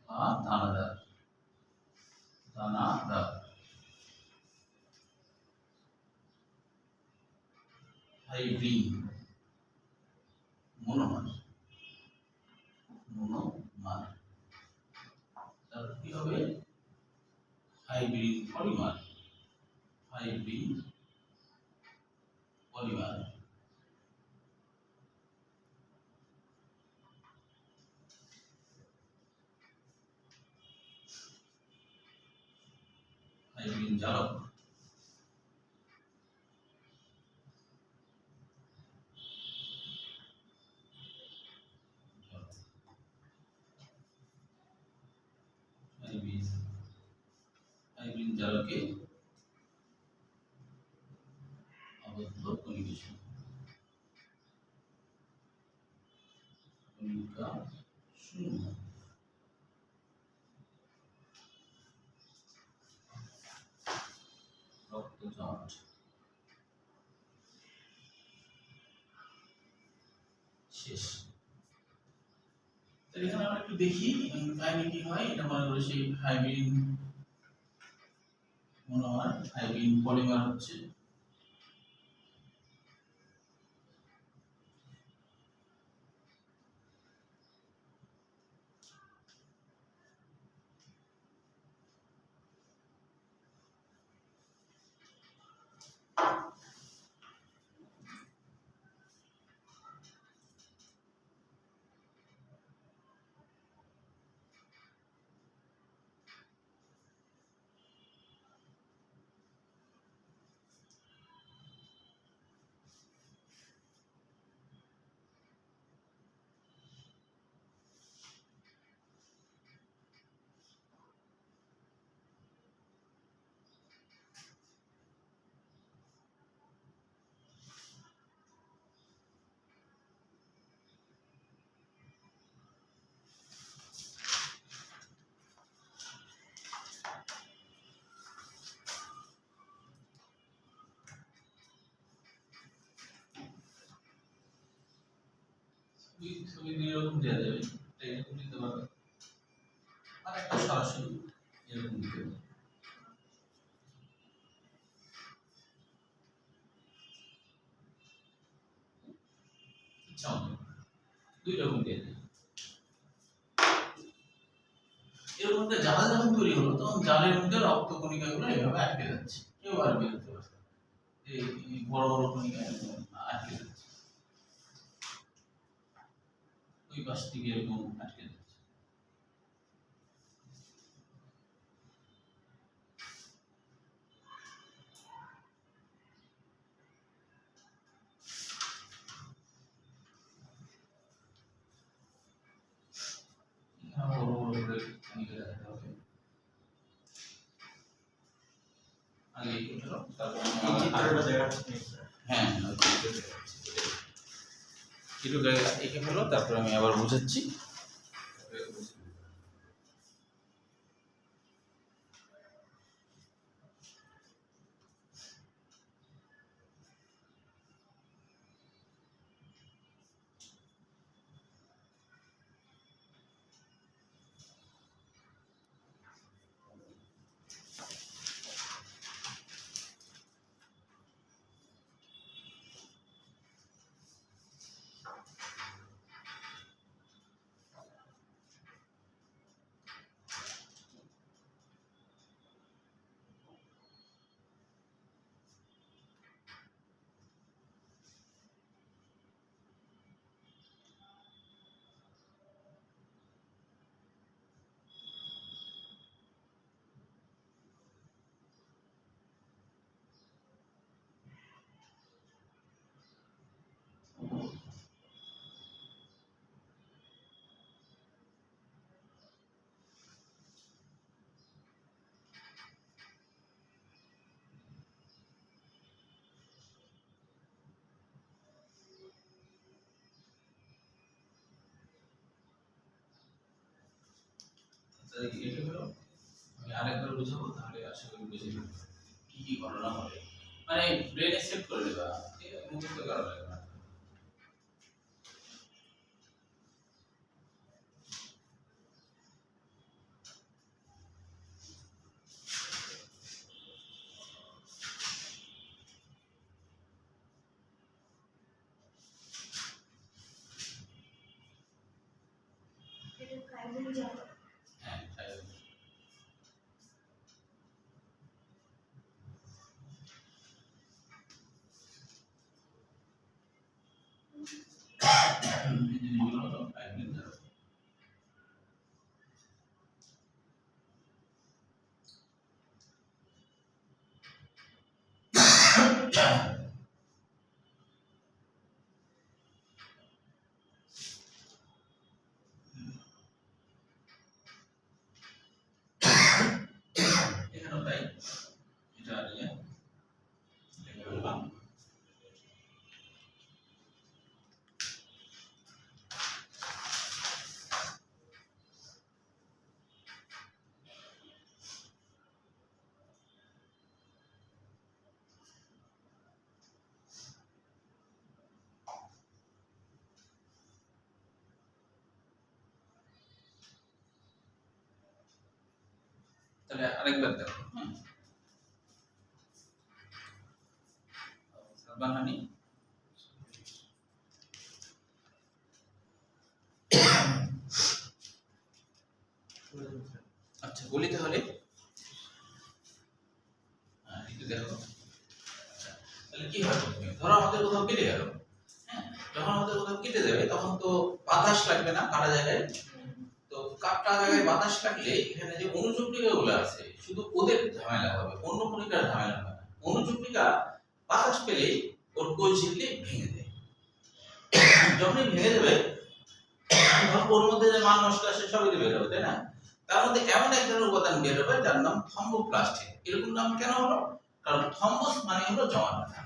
বা দানাদার হাইব্রিড মনোমার। তারপর কি হবে, হাইব্রিড পলিমার। হাইব্রিড জারক। হাইব্রিড জারকে আবদ্ধ কণিকা শূন্য। রক্তজট শেষ। এখানে আমরা একটু দেখি কাহিনী কি হয়। এটা মনে করি সেই হাইব্রিড মনোমার, হাইব্রিড পলিমার হচ্ছে। ছবি দুই রকম দেওয়া যাবে, এরকম দিতে পারবে আর একটা সরাসরি এরকম দিতে পারবে। দুই রকম দেওয়া যাবে। এর মধ্যে জাল যখন তৈরি হলো তখন জালের মধ্যে রক্ত কণিকাগুলো এভাবে আটকে যাচ্ছে, কেউ আর বের হতে পারছে না। এই বড় বড় কণিকা আটকে যাচ্ছে, ওই পাশ থেকে এরকম আটকে যাচ্ছে। বড় বড় করে কণিকা দেখাতে হবে। আগে উঠলো, তারপর হ্যাঁ একটু এঁকে ফেলো, তারপর আমি আবার বুঝাচ্ছি। তাহলে এটা হলো, আমি আরেকবার বুঝাবো তাহলে আশা করি বুঝে যাবে কি কি ঘটনা হবে, মানে ব্রেনে সেট করে দেবা, ঠিক আছে, মুখস্থ করা লাগবে না। হ্যাঁ, এখানেও তাই, এটা নিয়ে লিখে ফেললাম। তাহলে আরেকবার দেখো, হ্যাঁ, বানানি আচ্ছা বলি তাহলে, একটু দেখো। আচ্ছা, তাহলে কি হয়, ধরো আমাদের কোথাও কেটে গেল, হ্যাঁ, যখন আমাদের কোথাও কেটে যাবে তখন তো বাতাস লাগবে না কাটা জায়গায়, তো কাটা জায়গায় বাতাস লাগলে এখানে যে অনুচক্রিকাগুলো আছে শুধু ওদের ঝামেলা হবে, অন্য কণিকার ঝামেলা হবে না। অনুচক্রিকা বাতাস পেলে ওর কোষ ঝিল্লি ভেঙে দেয়, যখনই ভেঙে যাবে তখন ওর মধ্যে যে মাল মশলা আছে সবই বের হবে, তাই না? তার মধ্যে এমন এক ধরনের উপাদান বের হবে যার নাম থম্বোপ্লাস্টিন। এরকম নাম কেন হলো? কারণ থম্বস মানে হলো জমাট বাঁধা।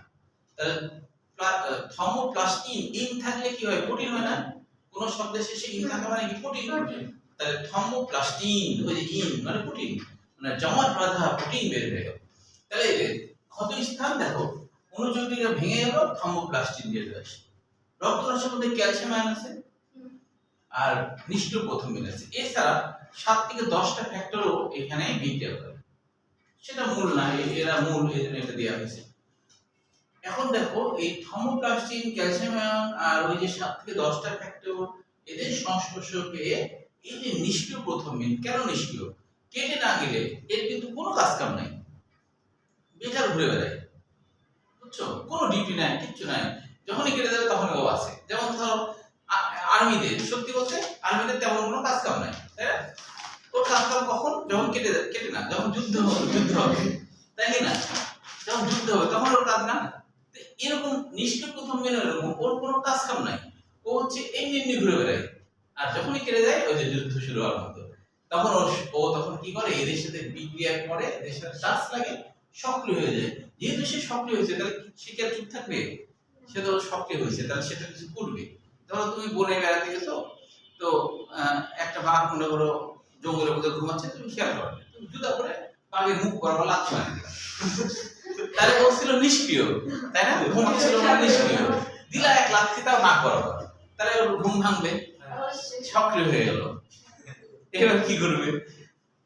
তাহলে থম্বোপ্লাস্টিন ইন থাকলে কি হয়, প্রোটিন হয় না? কোন শব্দের শেষে ইন থাকা মানে কি প্রোটিন। তাহলে থম্বোপ্লাস্টিন ওই যে ইন মানে প্রোটিন, মানে জমাট বাঁধা প্রোটিন বের হয়ে গেল। তাহলে ক্ষত স্থান দেখো, অনুচক্রিকা ভেঙে গেল, থম্বোপ্লাস্টিন বের হয়ে আসে। রক্তরসের মধ্যে ক্যালসিয়াম আয়ন আছে আর নিষ্ক্রিয় প্রথমিন আছে, এছাড়া 7 থেকে 10টা ফ্যাক্টরও এখানে বিক্রিয়া করে, সেটা মূল না, এরা মূল, এজন্য এটা দেওয়া হয়েছে। এখন দেখো এই থম্বোপ্লাস্টিন, ক্যালসিয়াম আয়ন আর ওই যে 7 থেকে 10টা ফ্যাক্টর এদের সংস্পর্শ পেয়ে এই যে নিষ্ক্রিয় প্রথমিন, কেন নিষ্ক্রিয়? কেটে না গেলে এর কিন্তু কোনো কাজ কাম নাই, বেকার ঘুরে বেড়ায়, বুঝছো, কোনো ডিউটি নাই, কিচ্ছু নাই, যখনই কেটে যাবে তখনই ও আছে। যেমন ধরো আর্মিদের, সত্যি বলতে আর্মিদের তেমন কোনো কাজ কাম নাই, তাই না? ওর কাজ কাম কখন? যখন কেটে না, যখন যুদ্ধ হবে, তাই না? যখন যুদ্ধ হবে তখন ওর কাজ না। এরকম নিষ্ক্রিয় প্রথমিন এরকম, ওর কোনো কাজ কাম নাই, ও হচ্ছে এমনি এমনি ঘুরে বেড়ায়। আর যখনই কেটে যায় ওই যে যুদ্ধ শুরু হওয়ার মতো, তখন ও তখন কি করে, এদের সাথে বিক্রিয়া করে, এদের সাথে টাচ লাগে, সক্রিয় হয়ে যায়। যেহেতু সে সক্রিয় হয়েছে তাহলে সে কি আর চুপ থাকবে? সে তো সক্রিয় হয়েছে, তাহলে সেটা কিছু করবে। ধরো তুমি বনে বেড়াতে গেছো, তো একটা বাঘ মনে করো জঙ্গলের মধ্যে ঘুমাচ্ছে, তুমি খেয়াল করবে, তুমি জুতা করে বাঘের মুখ বরাবর লাথি মারি দিলা, তাহলে ও ছিল নিষ্ক্রিয়, তাই না? ঘুমাচ্ছিল মানে নিষ্ক্রিয়, দিলা এক লাথি তাও নাক বরাবর, তাহলে ওর ঘুম ভাঙবে, সক্রিয় হয়ে গেল। এবার কি করবে?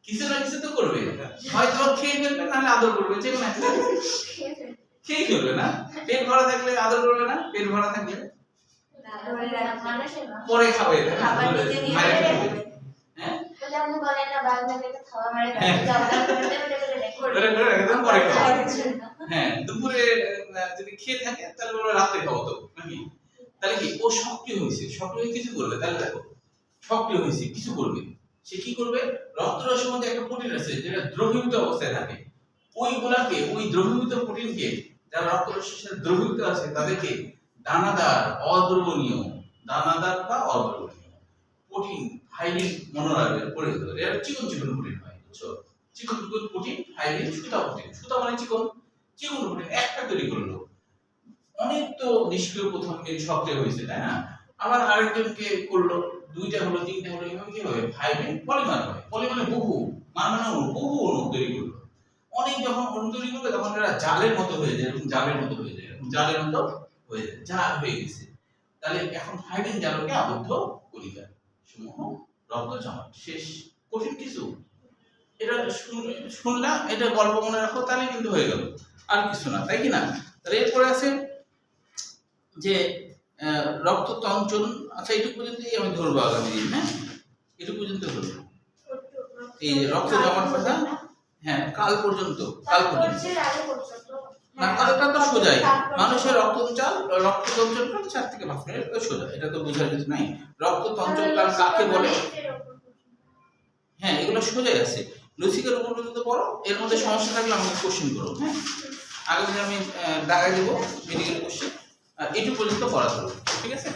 কিছু না কিছু তো করবে, হয়তো খেয়ে ফেলবে, নাহলে আদর করবে, যে কোনো একটা খেয়ে ফেলবে না? পেট ভরা থাকলে আদর করবে না, পেট ভরা থাকলে পরে খাবে, হ্যাঁ, হ্যাঁ, দুপুরে যদি খেয়ে থাকে তাহলে বলবে রাতে খাবো তো নাকি। তাহলে কি ও সক্রিয় হয়েছে, সক্রিয় কিছু করবে, তাহলে দেখো সক্রিয় হয়েছে কিছু করবে, সে কি করবে? রক্তরসের মধ্যে একটা প্রোটিন আছে যেটা দ্রবীভূত অবস্থায় থাকে, ওইগুলাকে, ওই দ্রবীভূত প্রোটিনকে, যারা রক্তরসের সাথে দ্রবীভূত আছে তাদেরকে দানাদার অদ্রবণীয়, দানাদার বা অদ্রবণীয় প্রোটিন ফাইলিন মনে রাখবে, পড়ে যেতে পারে। এটা চিকন চিকন প্রোটিন হয়, বুঝছো, চিকন চিকন প্রোটিন, ফাইলিন, সুতা প্রোটিন, সুতা মানে চিকন, চিকন প্রোটিন একটা তৈরি করলো। অনেক তো নিষ্ক্রিয় প্রথমিন সক্রিয় হয়েছে, তাই না? আবার আরেকজনকে করলো, দুইটা হলো, তিনটা হলো, এভাবে কি হবে? হাইব্রিড পলিমার হয়। পলিমারে বহু মানে বহু অণু তৈরি করলো। অনেক যখন অণু তৈরি করবে তখন এরা জালের মতো হয়ে যায়, এরকম জালের মতো হয়ে যায়, এরকম জালের মতো হয়ে যায়, জাল হয়ে গেছে। তাহলে এখন হাইড্রোজেন জালকে আবদ্ধ কণিকা সমূহ রক্ত জমাট। শেষ। কঠিন কিছু? এটা শুনলাম, এটা গল্প মনে রাখো, তাহলে কিন্তু হয়ে গেল, আর কিছু না, তাই কি না? তাহলে এরপরে আছে যে রক্ত তঞ্চন। আচ্ছা, এটুকু পর্যন্তই আমি ধরবো আগামী দিন। হ্যাঁ, এটুকু পর্যন্ত ধরবো। এই রক্ত জমাট কথা, হ্যাঁ, কাল পর্যন্ত, কাল পর্যন্ত না, কালটা তো সোজাই। মানুষের রক্ত তঞ্চন 4 থেকে 5 মিনিট, তো সোজা, এটা তো বোঝার কিছু নাই। রক্ত তঞ্চন কাল কাকে বলে? হ্যাঁ, এগুলো সোজাই আছে। লসিকার উপর পর্যন্ত পড়ো, এর মধ্যে সমস্যা থাকলে আমাকে কোশ্চেন করো। হ্যাঁ, আগামী দিনে আমি দাগাই দেবো মেডিকেল কোশ্চেন, আর এটুকু পর্যন্ত পড়া ধরো, ঠিক আছে?